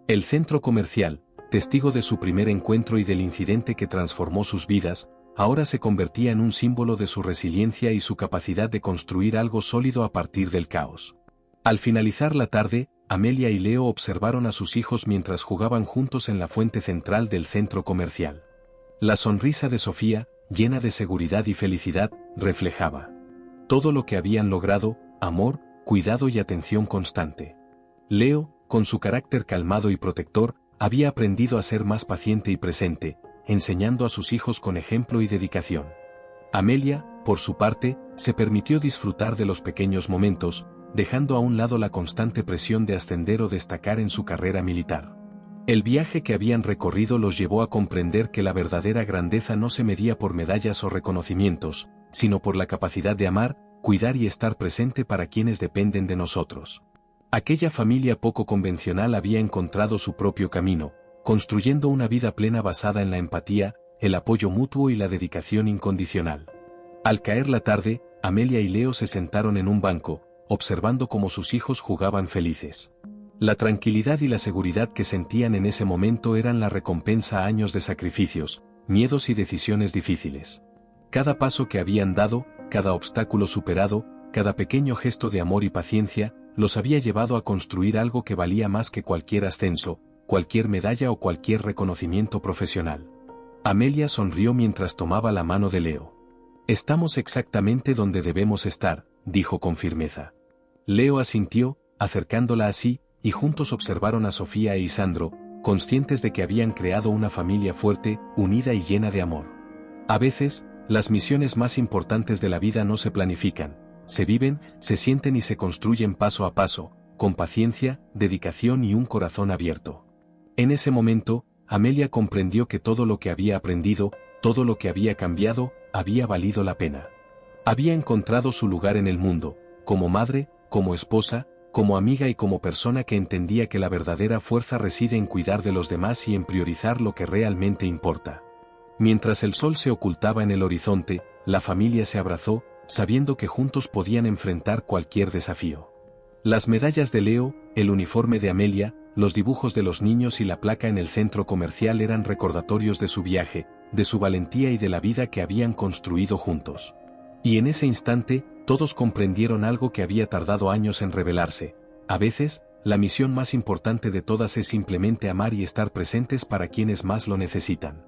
El centro comercial, testigo de su primer encuentro y del incidente que transformó sus vidas, ahora se convertía en un símbolo de su resiliencia y su capacidad de construir algo sólido a partir del caos. Al finalizar la tarde, Amelia y Leo observaron a sus hijos mientras jugaban juntos en la fuente central del centro comercial. La sonrisa de Sofía, llena de seguridad y felicidad, reflejaba todo lo que habían logrado: amor, cuidado y atención constante. Leo, con su carácter calmado y protector, había aprendido a ser más paciente y presente, enseñando a sus hijos con ejemplo y dedicación. Amelia, por su parte, se permitió disfrutar de los pequeños momentos, dejando a un lado la constante presión de ascender o destacar en su carrera militar. El viaje que habían recorrido los llevó a comprender que la verdadera grandeza no se medía por medallas o reconocimientos, sino por la capacidad de amar, cuidar y estar presente para quienes dependen de nosotros. Aquella familia poco convencional había encontrado su propio camino, construyendo una vida plena basada en la empatía, el apoyo mutuo y la dedicación incondicional. Al caer la tarde, Amelia y Leo se sentaron en un banco, observando cómo sus hijos jugaban felices. La tranquilidad y la seguridad que sentían en ese momento eran la recompensa a años de sacrificios, miedos y decisiones difíciles. Cada paso que habían dado, cada obstáculo superado, cada pequeño gesto de amor y paciencia, los había llevado a construir algo que valía más que cualquier ascenso, cualquier medalla o cualquier reconocimiento profesional. Amelia sonrió mientras tomaba la mano de Leo. «Estamos exactamente donde debemos estar», dijo con firmeza. Leo asintió, acercándola a sí, y juntos observaron a Sofía e Isandro, conscientes de que habían creado una familia fuerte, unida y llena de amor. A veces, las misiones más importantes de la vida no se planifican, se viven, se sienten y se construyen paso a paso, con paciencia, dedicación y un corazón abierto. En ese momento, Amelia comprendió que todo lo que había aprendido, todo lo que había cambiado, había valido la pena. Había encontrado su lugar en el mundo, como madre, como esposa, como amiga y como persona que entendía que la verdadera fuerza reside en cuidar de los demás y en priorizar lo que realmente importa. Mientras el sol se ocultaba en el horizonte, la familia se abrazó, sabiendo que juntos podían enfrentar cualquier desafío. Las medallas de Leo, el uniforme de Amelia, los dibujos de los niños y la placa en el centro comercial eran recordatorios de su viaje, de su valentía y de la vida que habían construido juntos. Y en ese instante, todos comprendieron algo que había tardado años en revelarse. A veces, la misión más importante de todas es simplemente amar y estar presentes para quienes más lo necesitan.